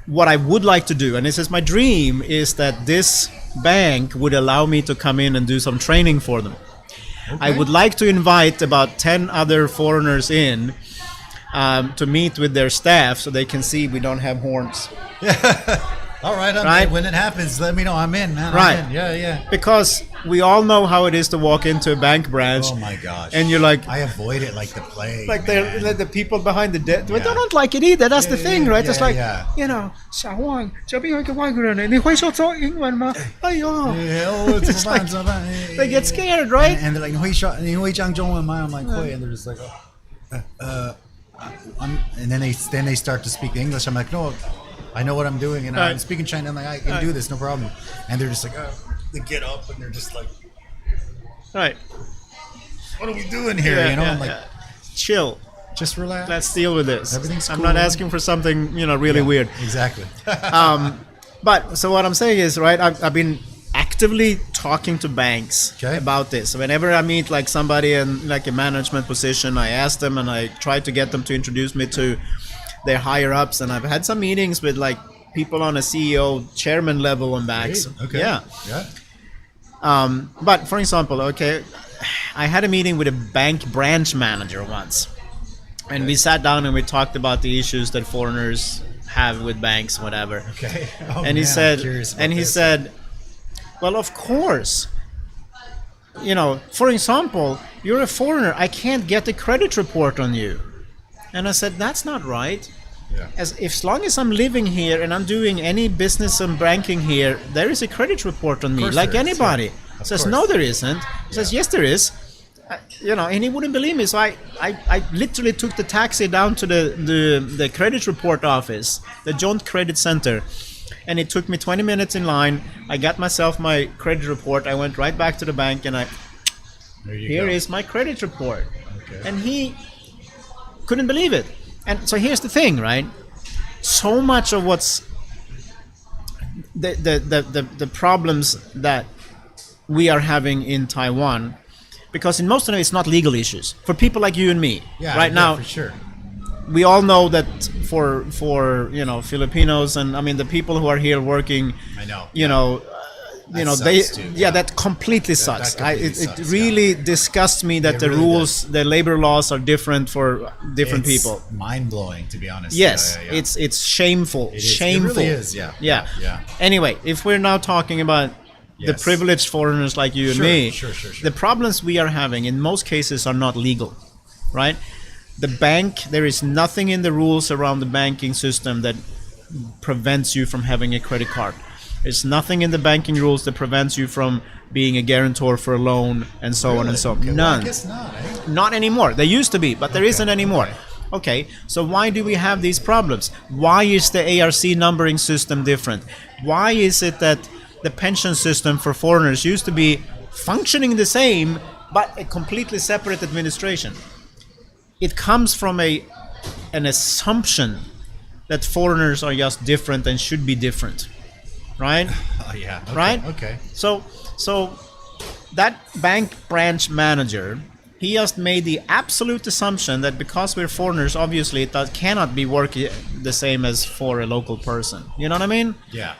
What I would like to do, and this is my dream, is that this bank would allow me to come in and do some training for them. I would like to invite about 10 other foreigners in to meet with their staff so they can see we don't have horns. All right, Right? when it happens, let me know. I'm in, man. Right. I'm in. Yeah. Because we all know how it is to walk into a bank branch Oh my gosh. and you're like, I avoid it like the plague. like man. they're the people behind the desk. They Yeah. don't like it either. That's the Yeah, thing, yeah, right? yeah, It's like, yeah.小王，这边有一个外国人，你会说中英文吗？哎呦 Yeah, oh, It's 怎么办 like- 怎么办 they get scared, right? And they're like, 你会讲中文吗? I'm like, 会. And they're just like, and then they start to speak English. I'm like, no, I know what I'm doing, and I'm Right. speaking Chinese. I'm like, I can do this, no problem. And they're just like, they get up and they're just like, Right. what are we doing here? I'm like, chill. just relax. Let's deal with this. Everything's I'm not cool. asking for something, really Yeah, weird. Exactly. But so what I'm saying is, right, I've been actively talking to banks Okay. about this. Whenever I meet like somebody in like a management position, I ask them and I try to get them to introduce me to their higher ups. And I've had some meetings with like people on a CEO, chairman level on banks. Great. Okay. Yeah. Yeah. But for example, I had a meeting with a bank branch manager once. And we sat down and we talked about the issues that foreigners have with banks, whatever. Okay. Oh, And he man, I'm said, curious about this. said, well, of course, for example, you're a foreigner. I can't get a credit report on you. And I said, that's not right. Yeah. As long as I'm living here and I'm doing any business and banking here, there is a credit report on me, course like there is, anybody. yeah. Of Says, course. no, there isn't. He says, yes, there is. And he wouldn't believe me. So I literally took the taxi down to the credit report office, the Joint Credit Center. And it took me 20 minutes in line. I got myself my credit report. I went right back to the bank and here is my credit report. Okay. And he couldn't believe it. And so here's the thing, right? So much of what's the problems that we are having in Taiwan, because in most of it, it's not legal issues. For people like you and me, right now, for sure. we all know that for Filipinos and the people who are here working, I know. they sucks too. that completely sucks. completely It sucks, really disgusts me that It the really rules, the labor laws are different for different people. Mind blowing, to be honest. Yes, Yeah. it's shameful. It is. Shameful. It really is. Yeah. Yeah. Yeah. Anyway, if we're now talking about the Yes. privileged foreigners like you and Sure, me, sure. the problems we are having in most cases are not legal, right? The bank, there is nothing in the rules around the banking system that prevents you from having a credit card. There's nothing in the banking rules that prevents you from being a guarantor for a loan and so on and so on. Okay, well, None. I guess not. Not anymore. There used to be, but there isn't anymore. Okay, so why do we have these problems? Why is the ARC numbering system different? Why is it that the pension system for foreigners used to be functioning the same, but a completely separate administration? It comes from an assumption that foreigners are just different and should be different, right? Oh, yeah. Okay, Right? Okay. So that bank branch manager, he just made the absolute assumption that because we're foreigners, obviously it cannot be working the same as for a local person. You know what I mean? Yeah.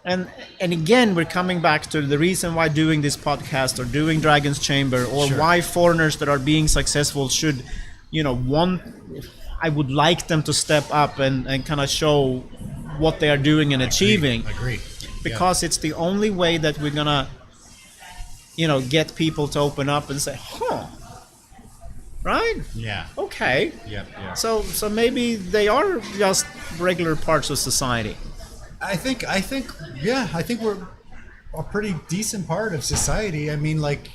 And again, we're coming back to the reason why doing this podcast or doing Dragon's Chamber or Sure. why foreigners that are being successful should, I would like them to step up and kind of show what they are doing and achieving. Agree. Because it's the only way that we're gonna get people to open up and say, huh, right? Yeah. Okay. Yep. Yeah. So maybe they are just regular parts of society. I think we're a pretty decent part of society. I mean, like,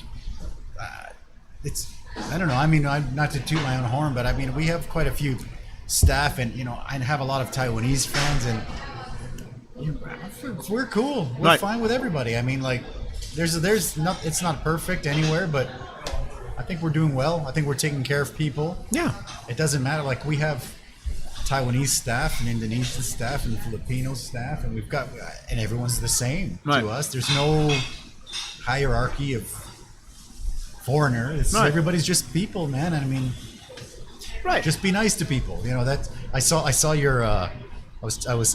I don't know. I mean, I'm not to toot my own horn, but I mean, we have quite a few staff, and I have a lot of Taiwanese friends, and we're cool. We're right. fine with everybody. I mean, like, there's not. It's not perfect anywhere, but I think we're doing well. I think we're taking care of people. Yeah. It doesn't matter. Like, we have Taiwanese staff and Indonesian staff and Filipino staff, and and everyone's the same right. to us. There's no hierarchy of foreigner. It's right. Everybody's just people, man. I mean, right. Just be nice to people. That I saw your. I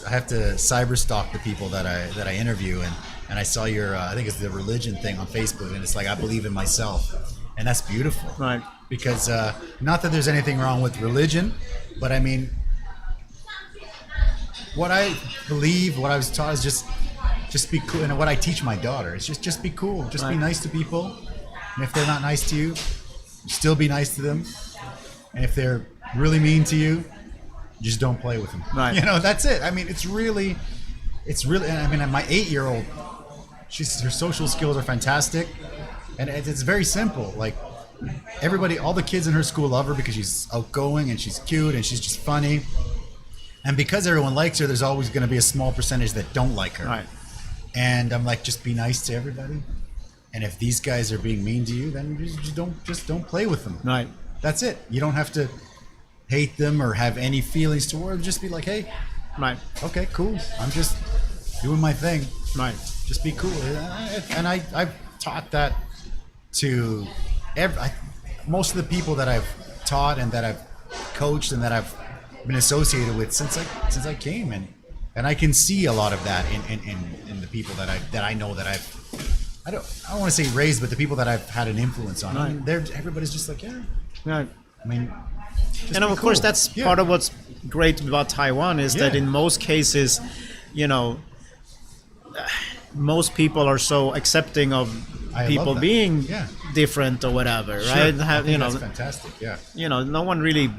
have to cyber stalk the people that I interview, and I saw your I think it's the religion thing on Facebook, and it's like, I believe in myself, and that's beautiful. Right. Because not that there's anything wrong with religion, but I mean, what I believe, what I was taught is just be cool, and what I teach my daughter is just be cool, just right. be nice to people, and if they're not nice to you, still be nice to them, and if they're really mean to you, just don't play with them. Right. That's it. I mean, it's really. I mean, my 8-year-old, her social skills are fantastic, and it's very simple. Like, everybody, all the kids in her school love her because she's outgoing and she's cute and she's just funny. And because everyone likes her, there's always going to be a small percentage that don't like her. Right. And I'm like, just be nice to everybody. And if these guys are being mean to you, then just don't play with them. Right. That's it. You don't have to hate them or have any feelings toward them. Just be like, hey, right. Okay, cool. I'm just doing my thing. Right. Just be cool. And I've taught that to most of the people that I've taught and that I've coached and that I've been associated with since I came, and I can see a lot of that in the people that I know that I don't want to say raised, but the people that I've had an influence on. Right. I mean, everybody's just like, yeah. Right. I mean, and of course, that's part of what's great about Taiwan is that in most cases, most people are so accepting of people being different or whatever, sure. right? That's fantastic. Yeah. No one really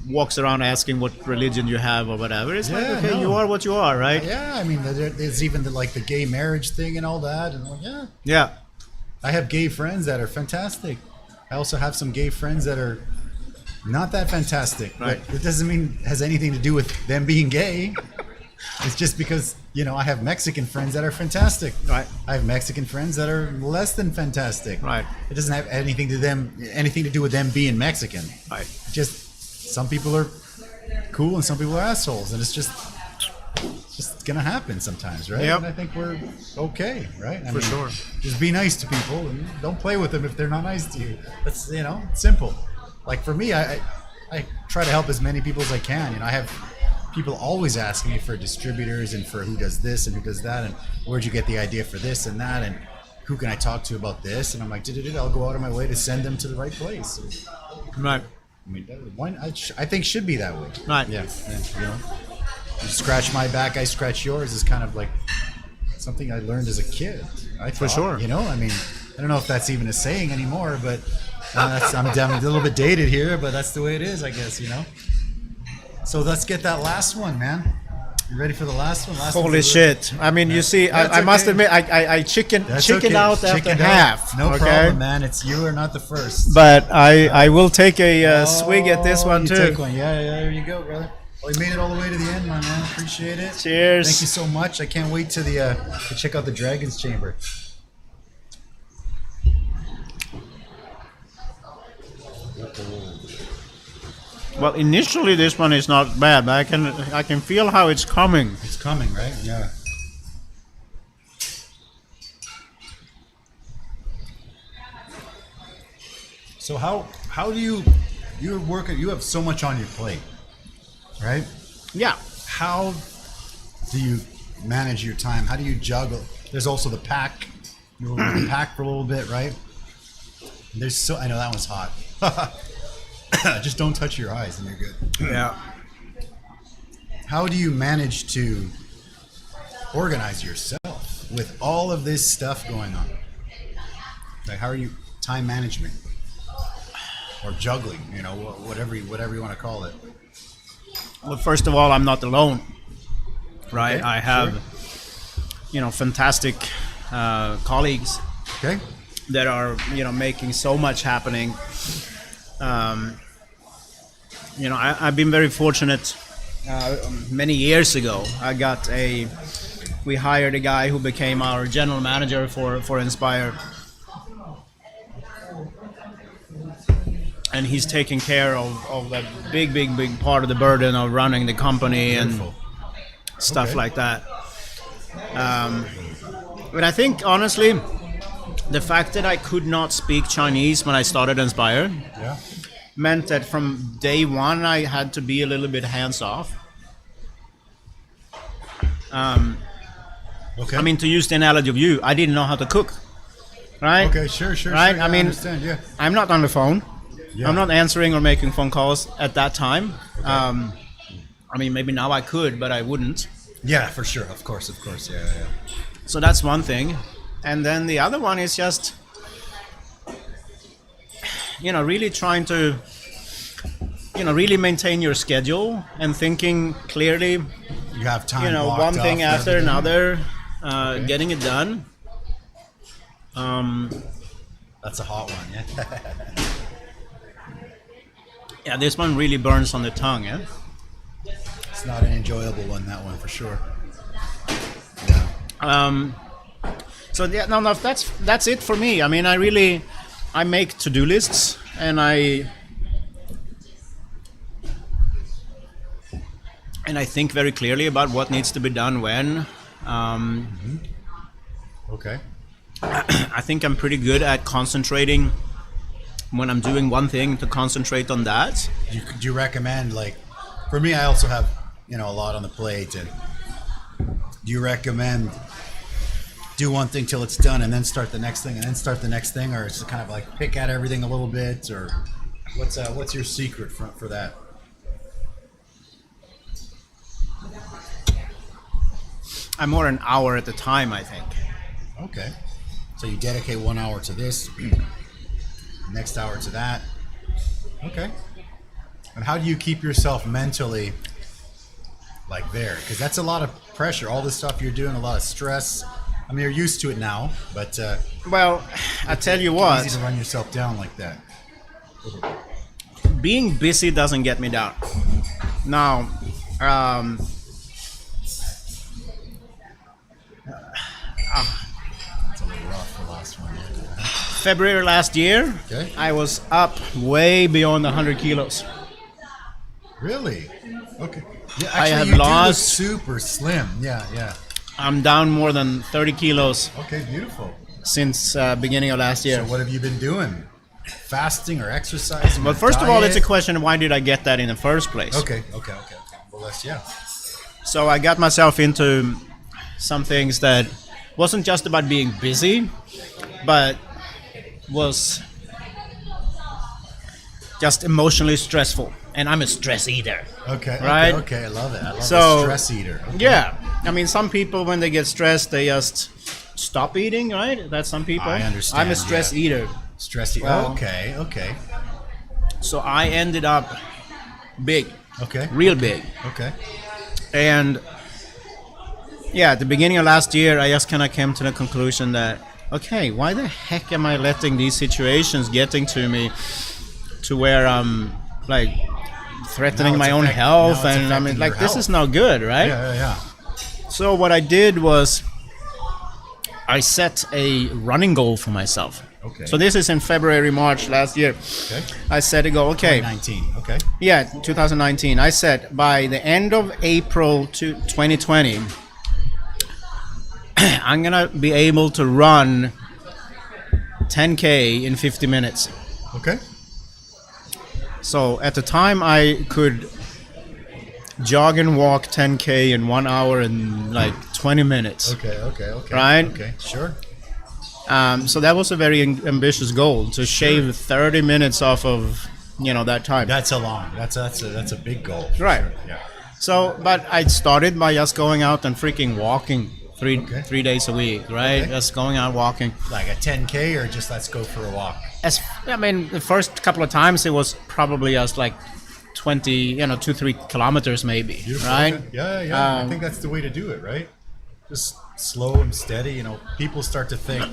walks around asking what religion you have or whatever. It's like, okay, no. you are what you are, right? Yeah. I mean, there's even the gay marriage thing and all that, and like, yeah. I have gay friends that are fantastic. I also have some gay friends that are not that fantastic. Right. But it doesn't mean it has anything to do with them being gay. It's just because, I have Mexican friends that are fantastic. Right. I have Mexican friends that are less than fantastic. Right. It doesn't have anything to do with them being Mexican. Right. Just some people are cool and some people are assholes, and it's just gonna happen sometimes, right? Yep. And I think we're okay, right? For sure. Just be nice to people and don't play with them if they're not nice to you. That's simple. Like for me, I try to help as many people as I can. I have people always asking me for distributors and for who does this and who does that and where'd you get the idea for this and that and who can I talk to about this, and I'm like, I'll go out of my way to send them to the right place. Right. I mean, I think should be that way. Right. Yeah. You scratch my back, I scratch yours is kind of like something I learned as a kid. For sure. I mean, I don't know if that's even a saying anymore, but I'm a little bit dated here, but that's the way it is, I guess, So let's get that last one, man. You ready for the last one? Holy shit. I mean, you see, I must admit, I chickened out after half. No problem, man. You are not the first. But I will take a swig at this one, too. Take one. Yeah, there you go, brother. Well, you made it all the way to the end, my man. Appreciate it. Cheers. Thank you so much. I can't wait to check out the Dragon's Chamber. Well, initially this one is not bad, but I can feel how it's coming. It's coming, right? Yeah. So how do you're working? You have so much on your plate, right? Yeah. How do you manage your time? How do you juggle? There's also the pack. You're over the pack for a little bit, right? I know that one's hot. Just don't touch your eyes and you're good. Yeah. How do you manage to organize yourself with all of this stuff going on? Like, how are you time management or juggling? You know, whatever you want to call it. Well, first of all, I'm not alone, right? Okay, I have, fantastic colleagues. Okay. That are making so much happening. I've been very fortunate. Many years ago, we hired a guy who became our general manager for Enspyre, and he's taking care of that big part of the burden of running the company. Beautiful. And stuff like that. But I think honestly, the fact that I could not speak Chinese when I started Enspyre meant that from day one I had to be a little bit hands off. I mean, to use the analogy of I didn't know how to cook, right? Okay, sure. Right? Yeah, I mean, understand, yeah. I'm not on the phone. Yeah. I'm not answering or making phone calls at that time. Okay. I mean, maybe now I could, but I wouldn't. Yeah, for sure. Of course. Yeah. So that's one thing. And then the other one is just, really trying to, really maintain your schedule and thinking clearly. You have time. One thing after everything. another, getting it done. That's a hot one, yeah. Yeah, this one really burns on the tongue, yeah? It's not an enjoyable one, that one, for sure. Yeah. So yeah, no, that's it for me. I mean, I make to-do lists, and I think very clearly about what needs to be done when. Okay. I think I'm pretty good at concentrating when I'm doing one thing to concentrate on that. Do you recommend, like, for me, I also have, a lot on the plate, and do you recommend do one thing till it's done and then start the next thing and then start the next thing, or it's kind of like pick at everything a little bit, or what's your secret for that? I'm more an hour at a time, I think. Okay. So you dedicate 1 hour to this, next hour to that. Okay. And how do you keep yourself mentally like there? Because that's a lot of pressure, all this stuff you're doing, a lot of stress. I mean, you're used to it now, but well, I tell you what, it's easy to run yourself down like that. Being busy doesn't get me down. Now, It's a little rough, the last one. February last year, Okay. I was up way beyond 100 kilos. Really? Okay. Yeah, I have you do look lost- super slim. Yeah. I'm down more than 30 kilos Okay, beautiful. since beginning of last year. So what have you been doing? Fasting or exercising? But or first of all, it's a diet? question of why did I get that in the first place? Okay. Well, yeah. So I got myself into some things that wasn't just about being busy, but was just emotionally stressful. And I'm a stress eater. Okay. Right? Okay. I love it. I love So- the stress eater. Okay. Yeah. I mean, some people, when they get stressed, they just stop eating, right? That's some people. I understand, I'm a stress eater. Stress eater. Well- Okay. So I ended up big, Okay. real big. Okay. And yeah, at the beginning of last year, I just kind of came to the conclusion that, okay, why the heck am I letting these situations getting to me to where I'm like threatening Now my it's own affect- health? now it's And I mean, affecting like, your this health. is not good, right? Yeah. So what I did was I set a running goal for myself. Okay. So this is in February, March last year. Okay. I set a goal, okay. 19. Okay. Yeah, 2019. I said by the end of April to 2020, I'm gonna be able to run 10K in 50 minutes. Okay. So at the time, I could jog and walk 10K in 1 hour and like 20 minutes. Okay. Right? Okay. Sure. So that was a very ambitious goal, to shave 30 minutes off of that time. That's a big goal. for Right. sure. Yeah. So, but I started by just going out and freaking walking three days a week, right? Okay. Just going out walking. Like a 10K or just let's go for a walk? The first couple of times it was probably just like 2-3 kilometers maybe. Beautiful. Right? Okay. Yeah. I think that's the way to do it, right? Just slow and steady. People start to think,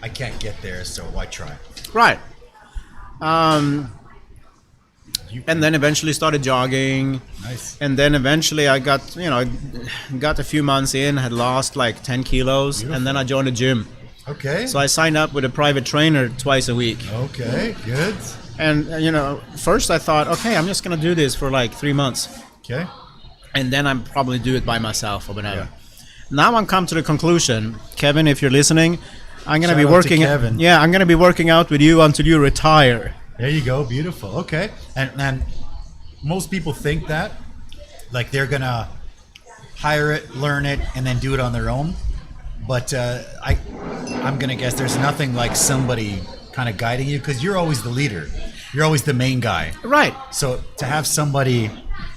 I can't get there, so why try? Right. And then eventually started jogging. Nice. And then eventually I got a few months in, had lost like 10 kilos. Beautiful. And then I joined a gym. Okay. So I signed up with a private trainer twice a week. Okay, good. And, first I thought, okay, I'm just going to do this for like 3 months. Okay. And then I'm probably do it by myself or whatever. Yeah. Now I'm come to the conclusion, Kevin, if you're listening, I'm going to be Shout out to working. Kevin. Yeah, I'm going to be working out with you until you retire. There you go. Beautiful. Okay. And most people think that, like they're going to hire it, learn it, and then do it on their own. But I'm going to guess there's nothing like somebody kind of guiding you, because you're always the leader. You're always the main guy. Right. So to have somebody...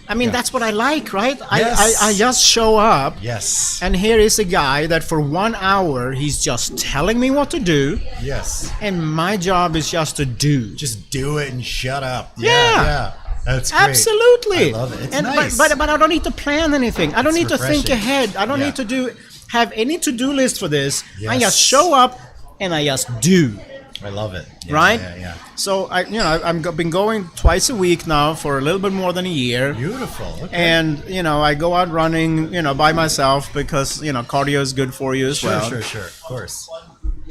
That's what I like, right? Yes. I just show up. Yes. And here is a guy that for 1 hour, he's just telling me what to do. Yes. And my job is just to do. Just do it and shut up. Yeah. That's great. Absolutely. I love it. It's and, nice. But I don't need to plan anything. I don't need to think refreshing. ahead. I don't need to have any to-do list for this. Yes. I just show up and I just do. I love it. Yeah, right? Yeah. So I've been going twice a week now for a little bit more than a year. Beautiful. Okay. And I go out running, by myself because cardio is good for you as well. Sure. Of course.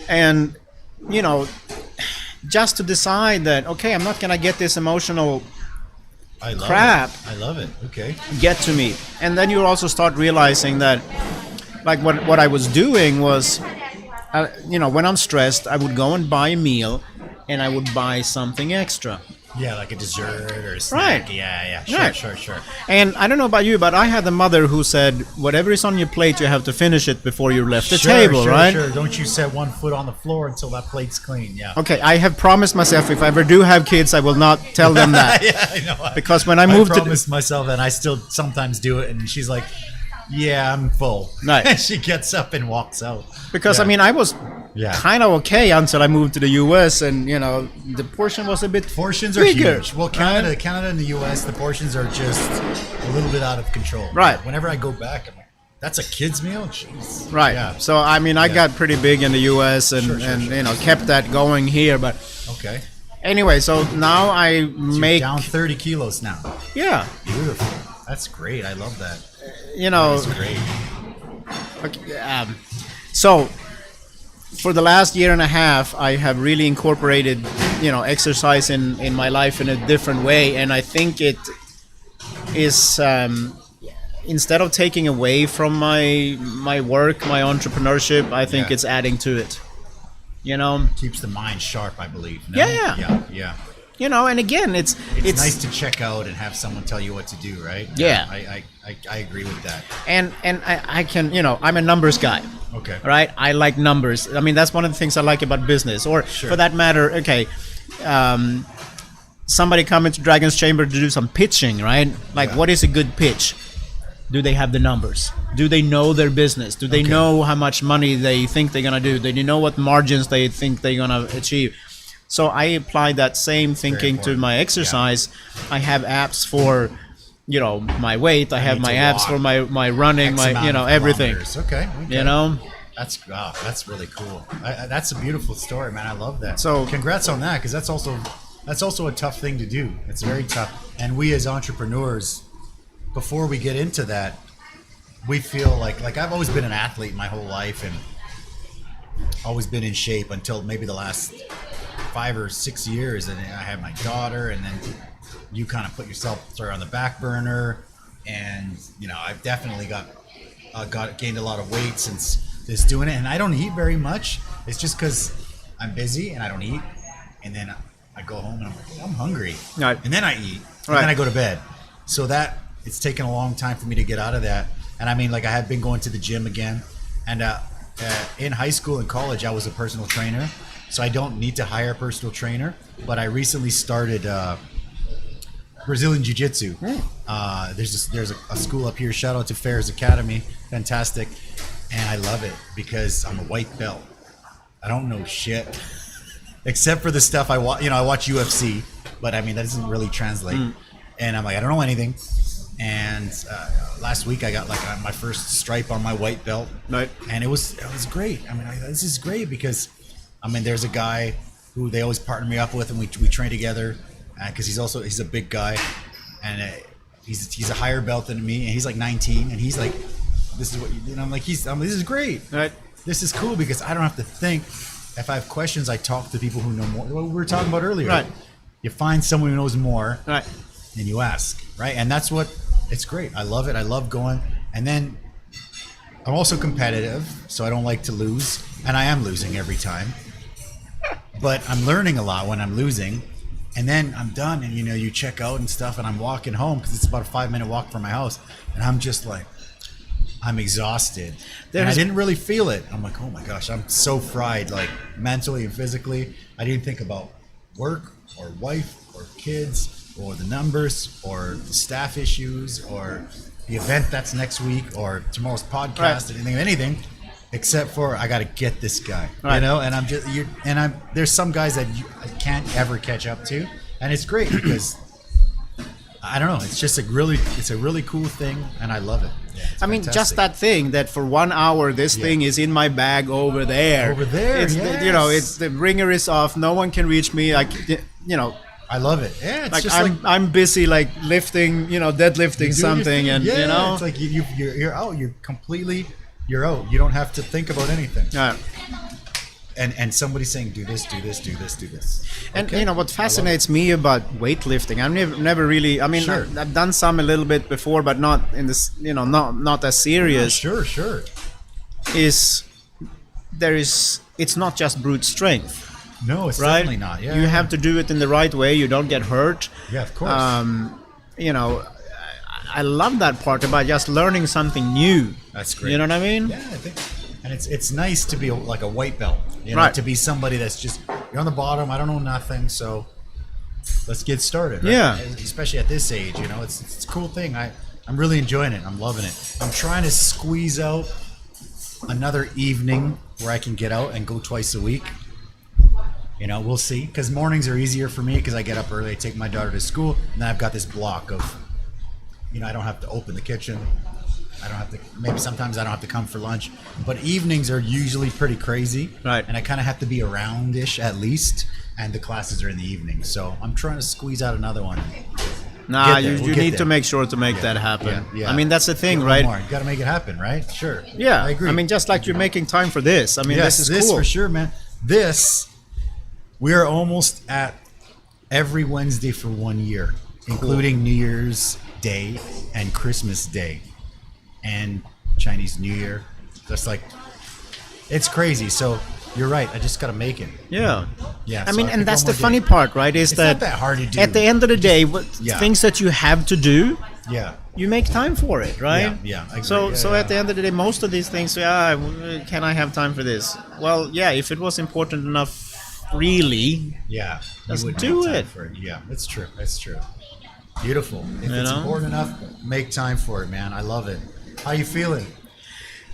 And just to decide that I'm not gonna get this emotional crap. I love it. Okay. Get to me, and then you also start realizing that, like what I was doing was. When I'm stressed, I would go and buy a meal, and I would buy something extra. Yeah, like a dessert or a snack. Right. Yeah. Right. Sure. And I don't know about you, but I had a mother who said, whatever is on your plate, you have to finish it before you left the table, right? Sure. Don't you set one foot on the floor until that plate's clean. Yeah. Okay, I have promised myself if I ever do have kids, I will not tell them that. Yeah, I know. Because when I moved I promised myself, and I still sometimes do it, and she's like, yeah, I'm full. Right. And she gets up and walks out. Because I was kind of okay until I moved to the US, and the portion was a bit portions are bigger, huge. Well, Canada and the US, the portions are just a little bit out of control. Right. Whenever I go back, I'm like, that's a kid's meal? Jeez. Right. Yeah. So I got pretty big in the US and Sure. kept that going here, but okay. Anyway, so now I make down 30 kilos now. Yeah. Beautiful. That's great. I love that. That's great. Okay, so for the last year and a half, I have really incorporated, exercise in my life in a different way, and I think it is instead of taking away from my work, my entrepreneurship, I think it's adding to it. Keeps the mind sharp, I believe. No? Yeah. And again, it's nice to check out and have someone tell you what to do, right? Yeah. I agree with that. And I can, I'm a numbers guy. Okay. Right? I like numbers. That's one of the things I like about business. Or for that matter, somebody come into Dragon's Chamber to do some pitching, right? What is a good pitch? Do they have the numbers? Do they know their business? Do they know how much money they think they're going to do? Do they know what margins they think they're going to achieve? So I apply that same thinking to my exercise. Yeah. I have apps for, my weight. I have my apps for my running, everything. Okay. That's really cool. That's a beautiful story, man. I love that. So congrats on that, because that's also a tough thing to do. It's very tough. And we as entrepreneurs, before we get into that, we feel like I've always been an athlete my whole life and always been in shape until maybe the last 5 or 6 years, and I had my daughter, and then you kind of put yourself on the back burner, and I've definitely gained a lot of weight since this doing it, and I don't eat very much. It's just because I'm busy and I don't eat, and then I go home and I'm like, I'm hungry, right. And then I eat, and then I go to bed. So that it's taken a long time for me to get out of that, and I have been going to the gym again, and in high school and college I was a personal trainer. So I don't need to hire a personal trainer, but I recently started Brazilian Jiu-Jitsu. There's a school up here. Shout out to Fair's Academy, fantastic. and I love it because I'm a white belt. I don't know shit except for the stuff I watch. I watch UFC, but I mean that doesn't really translate. And I'm like, I don't know anything. And last week I got like my first stripe on my white belt, Right. and it was great. I mean, this is great because I mean, there's a guy who they always partner me up with, and we train together because he's a big guy, and he's a higher belt than me, and he's like 19, and he's like, this is what you do. And I'm like, this is great. Right. This is cool because I don't have to think. If I have questions, I talk to people who know more. What we were talking about earlier. Right. You find someone who knows more, Right. and you ask, right? And that's what, it's great. I love it. I love going. And then I'm also competitive, so I don't like to lose, and I am losing every time. But I'm learning a lot when I'm losing. And then I'm done, and you check out and stuff, and I'm walking home because it's about a 5-minute walk from my house, and I'm just like, I'm exhausted. And I didn't really feel it. I'm like, oh my gosh, I'm so fried, like mentally and physically. I didn't think about work or wife or kids or the numbers or the staff issues or the event that's next week or tomorrow's podcast, anything, except for I got to get this guy, Right. And I'm just, there's some guys that I can't ever catch up to, and it's great because I don't know, it's a really cool thing, and I love it. Yeah, I mean, just that thing that for 1 hour this thing is in my bag over there. Over there, it's yes. it's the ringer is off. No one can reach me. Like I love it. Yeah, it's like just I'm busy like lifting, deadlifting something, and it's like you're out. You're out. You don't have to think about anything. And somebody's saying, do this, do this, do this, do this. And what fascinates me about weightlifting, I've never really. I mean, Sure. I've done some a little bit before, but not in this. Not as serious. Sure. It's not just brute strength. No, it's Right? definitely not. Yeah, You have to do it in the right way. You don't get hurt. Yeah, of course. I love that part about just learning something new. That's great. You know what I mean? Yeah, I think, and it's nice to be like a white belt. Right. To be somebody that's just, you're on the bottom. I don't know nothing, so let's get started. Right? Yeah. Especially at this age, it's a cool thing. I'm really enjoying it. I'm loving it. I'm trying to squeeze out another evening where I can get out and go twice a week. We'll see. Because mornings are easier for me because I get up early, I take my daughter to school, and then I've got this block of, I don't have to open the kitchen. I don't have to, maybe sometimes I don't have to come for lunch. But evenings are usually pretty crazy. Right. And I kind of have to be around-ish at least. And the classes are in the evening. So I'm trying to squeeze out another one. Nah, Get there. you We'll get need there. to make sure to make that happen. Yeah. I mean, that's the thing, One right? more. You got to make it happen, right? Sure. Yeah. I agree. I mean, just like you're making time for this. I mean, Yes, this is cool. for sure, man. We are almost at every Wednesday for 1 year, including New Year's Day and Christmas Day and Chinese New Year. That's like, it's crazy. So you're right. I just got to make it. Yeah. Yeah. I so mean, pick and that's one the more funny day. part, right? Is It's that not that hard to do. at the end of the day, Yeah. things that you have to do, Yeah. you make time for it, right? Yeah, I agree. So Yeah, at the end of the day, most of these things, can I have time for this? Well, yeah, if it was important enough, really. Yeah. Just you wouldn't do have time it. for it. Yeah, it's true. It's true. Beautiful. If You it's know? important enough, make time for it, man. I love it. How you feeling?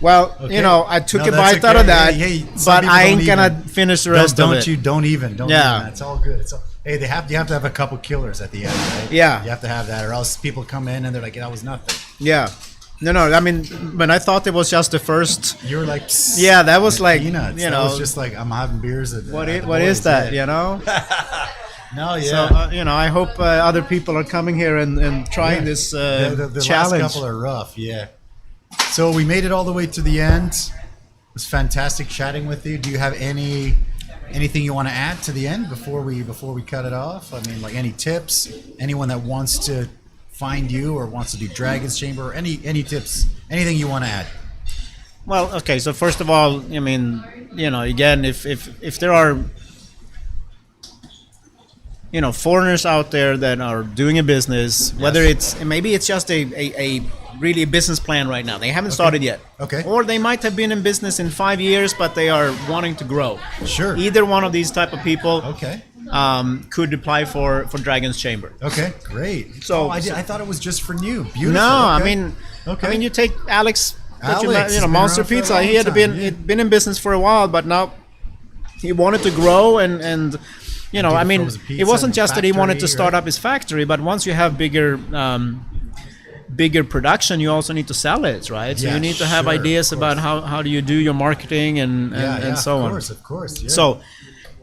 Well, Okay. I took No, a that's bite out of okay. that, Hey, some but people I don't ain't gonna even- finish the rest of it. Don't even. Yeah. It's all good. Hey, you have to have a couple killers at the end, right? Yeah. You have to have that, or else people come in and they're like, that was nothing. Yeah. No. I mean, when I thought it was just the first. You were like, psst, Yeah, that was like, peanuts. That was just like, I'm having beers. what is that? No, yeah. So I hope other people are coming here and trying this the challenge. last couple are rough, yeah. So we made it all the way to the end. It was fantastic chatting with you. Do you have anything you want to add to the end before we cut it off? I mean, like any tips? Anyone that wants to find you or wants to do Dragon's Chamber, or any tips? Anything you want to add? Well, okay. So first of all, I mean, again, if there are foreigners out there that are doing a business, whether maybe it's just a really a business plan right now. They haven't started yet. Okay. Or they might have been in business in 5 years, but they are wanting to grow. Sure. Either one of these type of people Okay. could apply for Dragon's Chamber. Okay, great. So- I thought it was just for new. Beautiful. No, Okay. I mean, you take Alex Alex, you know, been Monster around for a Pizza. long He had time, been yeah. he'd been in business for a while, but now he wanted to grow and you know, do I the mean, frozen it pizza wasn't and just that he wanted to factory, start right? up his factory, but once you have bigger production, you also need to sell it, right? So Yeah, you need to have sure, ideas of about course. how do you do your marketing and so on. Of course. Yeah. So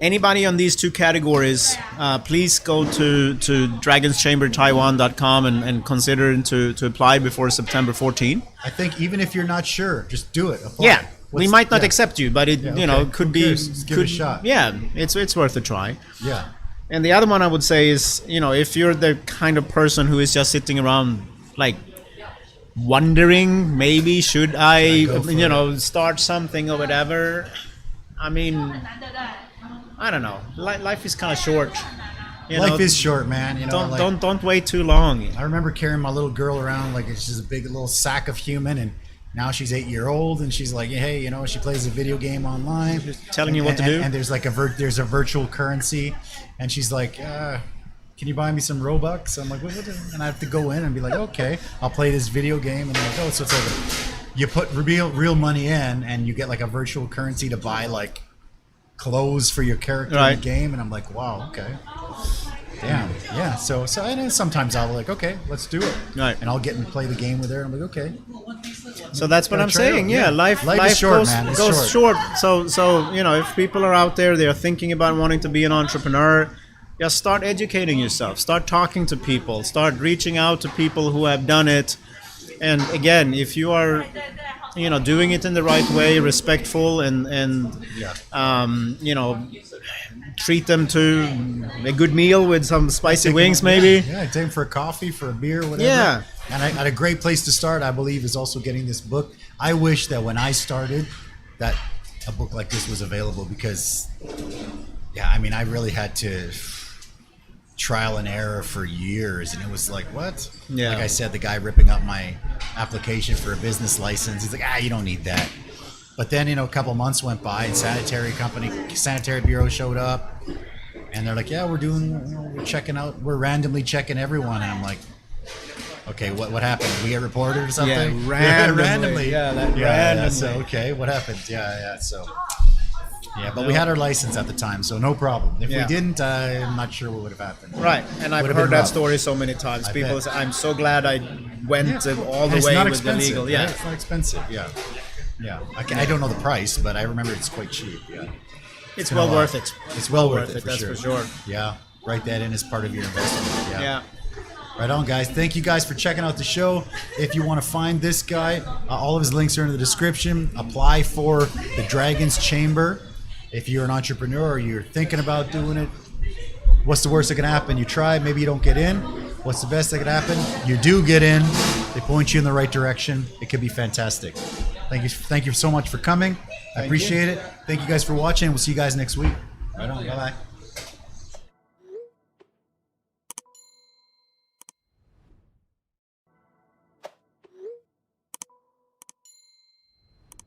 anybody on these two categories, please go to dragonschambertaiwan.com and consider to apply before September 14. I think even if you're not sure, just do it. Apply. Yeah, we might not yeah. accept you, but it you know okay. could Who be cares? Just give it a shot. Yeah, it's worth a try. Yeah. And the other one I would say is, you know, if you're the kind of person who is just sitting around like wondering, maybe should I go for you it? know, start something or whatever. I mean, I don't know. Life is kind of short. You Life know, is short, man. You know, don't wait too long. I remember carrying my little girl around like it's just a big little sack of human, and now she's 8 years old, and she's like, hey, you know, she plays a video game online, telling you what to do. And there's like there's a virtual currency, and she's like, can you buy me some Robux? I'm like, what? And I have to go in and be like, okay, I'll play this video game, and I'm like, oh, so it's like you put real money in, and you get like a virtual currency to buy like clothes for your character in the game, and I'm like, wow, okay. Damn. Yeah. So I know sometimes I'll be like, okay, let's do it. Right. And I'll get and play the game with her. I'm like, okay. So that's what I'm try it saying. out, Yeah, yeah. life is short, goes, man. It's goes short. So you know, if people are out there, they are thinking about wanting to be an entrepreneur, just start educating yourself. Start talking to people. Start reaching out to people who have done it. And again, if you are, you know, doing it in the right way, respectful, and you know, treat them to a good meal with some spicy wings, maybe. Yeah, take them for a coffee, for a beer, whatever. Yeah. And a great place to start, I believe, is also getting this book. I wish that when I started, that a book like this was available because, yeah, I mean, I really had to trial and error for years, and it was like, what? Yeah. Like I said, the guy ripping up my application for a business license, he's like, you don't need that. But then, you know, a couple months went by, and sanitary bureau showed up, and they're like, yeah, we're checking out, we're randomly checking everyone, and I'm like, okay, what happened? We get reported or something? Yeah, randomly. Randomly. So, okay, what happened? Yeah, but we had our license at the time, so no problem. If we didn't, I'm not sure what would have happened. Right, and I've heard that story so many times. People say, I'm so glad I went all the way with the legal. Yeah, it's not expensive. Yeah. I don't know the price, but I remember it's quite cheap. Yeah, it's well worth it. It's well worth it that's for sure. Yeah, write that in as part of your investment. Yeah. Right on, guys. Thank you guys for checking out the show. If you want to find this guy, all of his links are in the description. Apply for the Dragon's Chamber. If you're an entrepreneur or you're thinking about doing it, what's the worst that can happen? You try, maybe you don't get in. What's the best that could happen? You do get in. They point you in the right direction. It could be fantastic. Thank you so much for coming. I appreciate it. Thank you guys for watching. We'll see you guys next week. Right on. Bye-bye.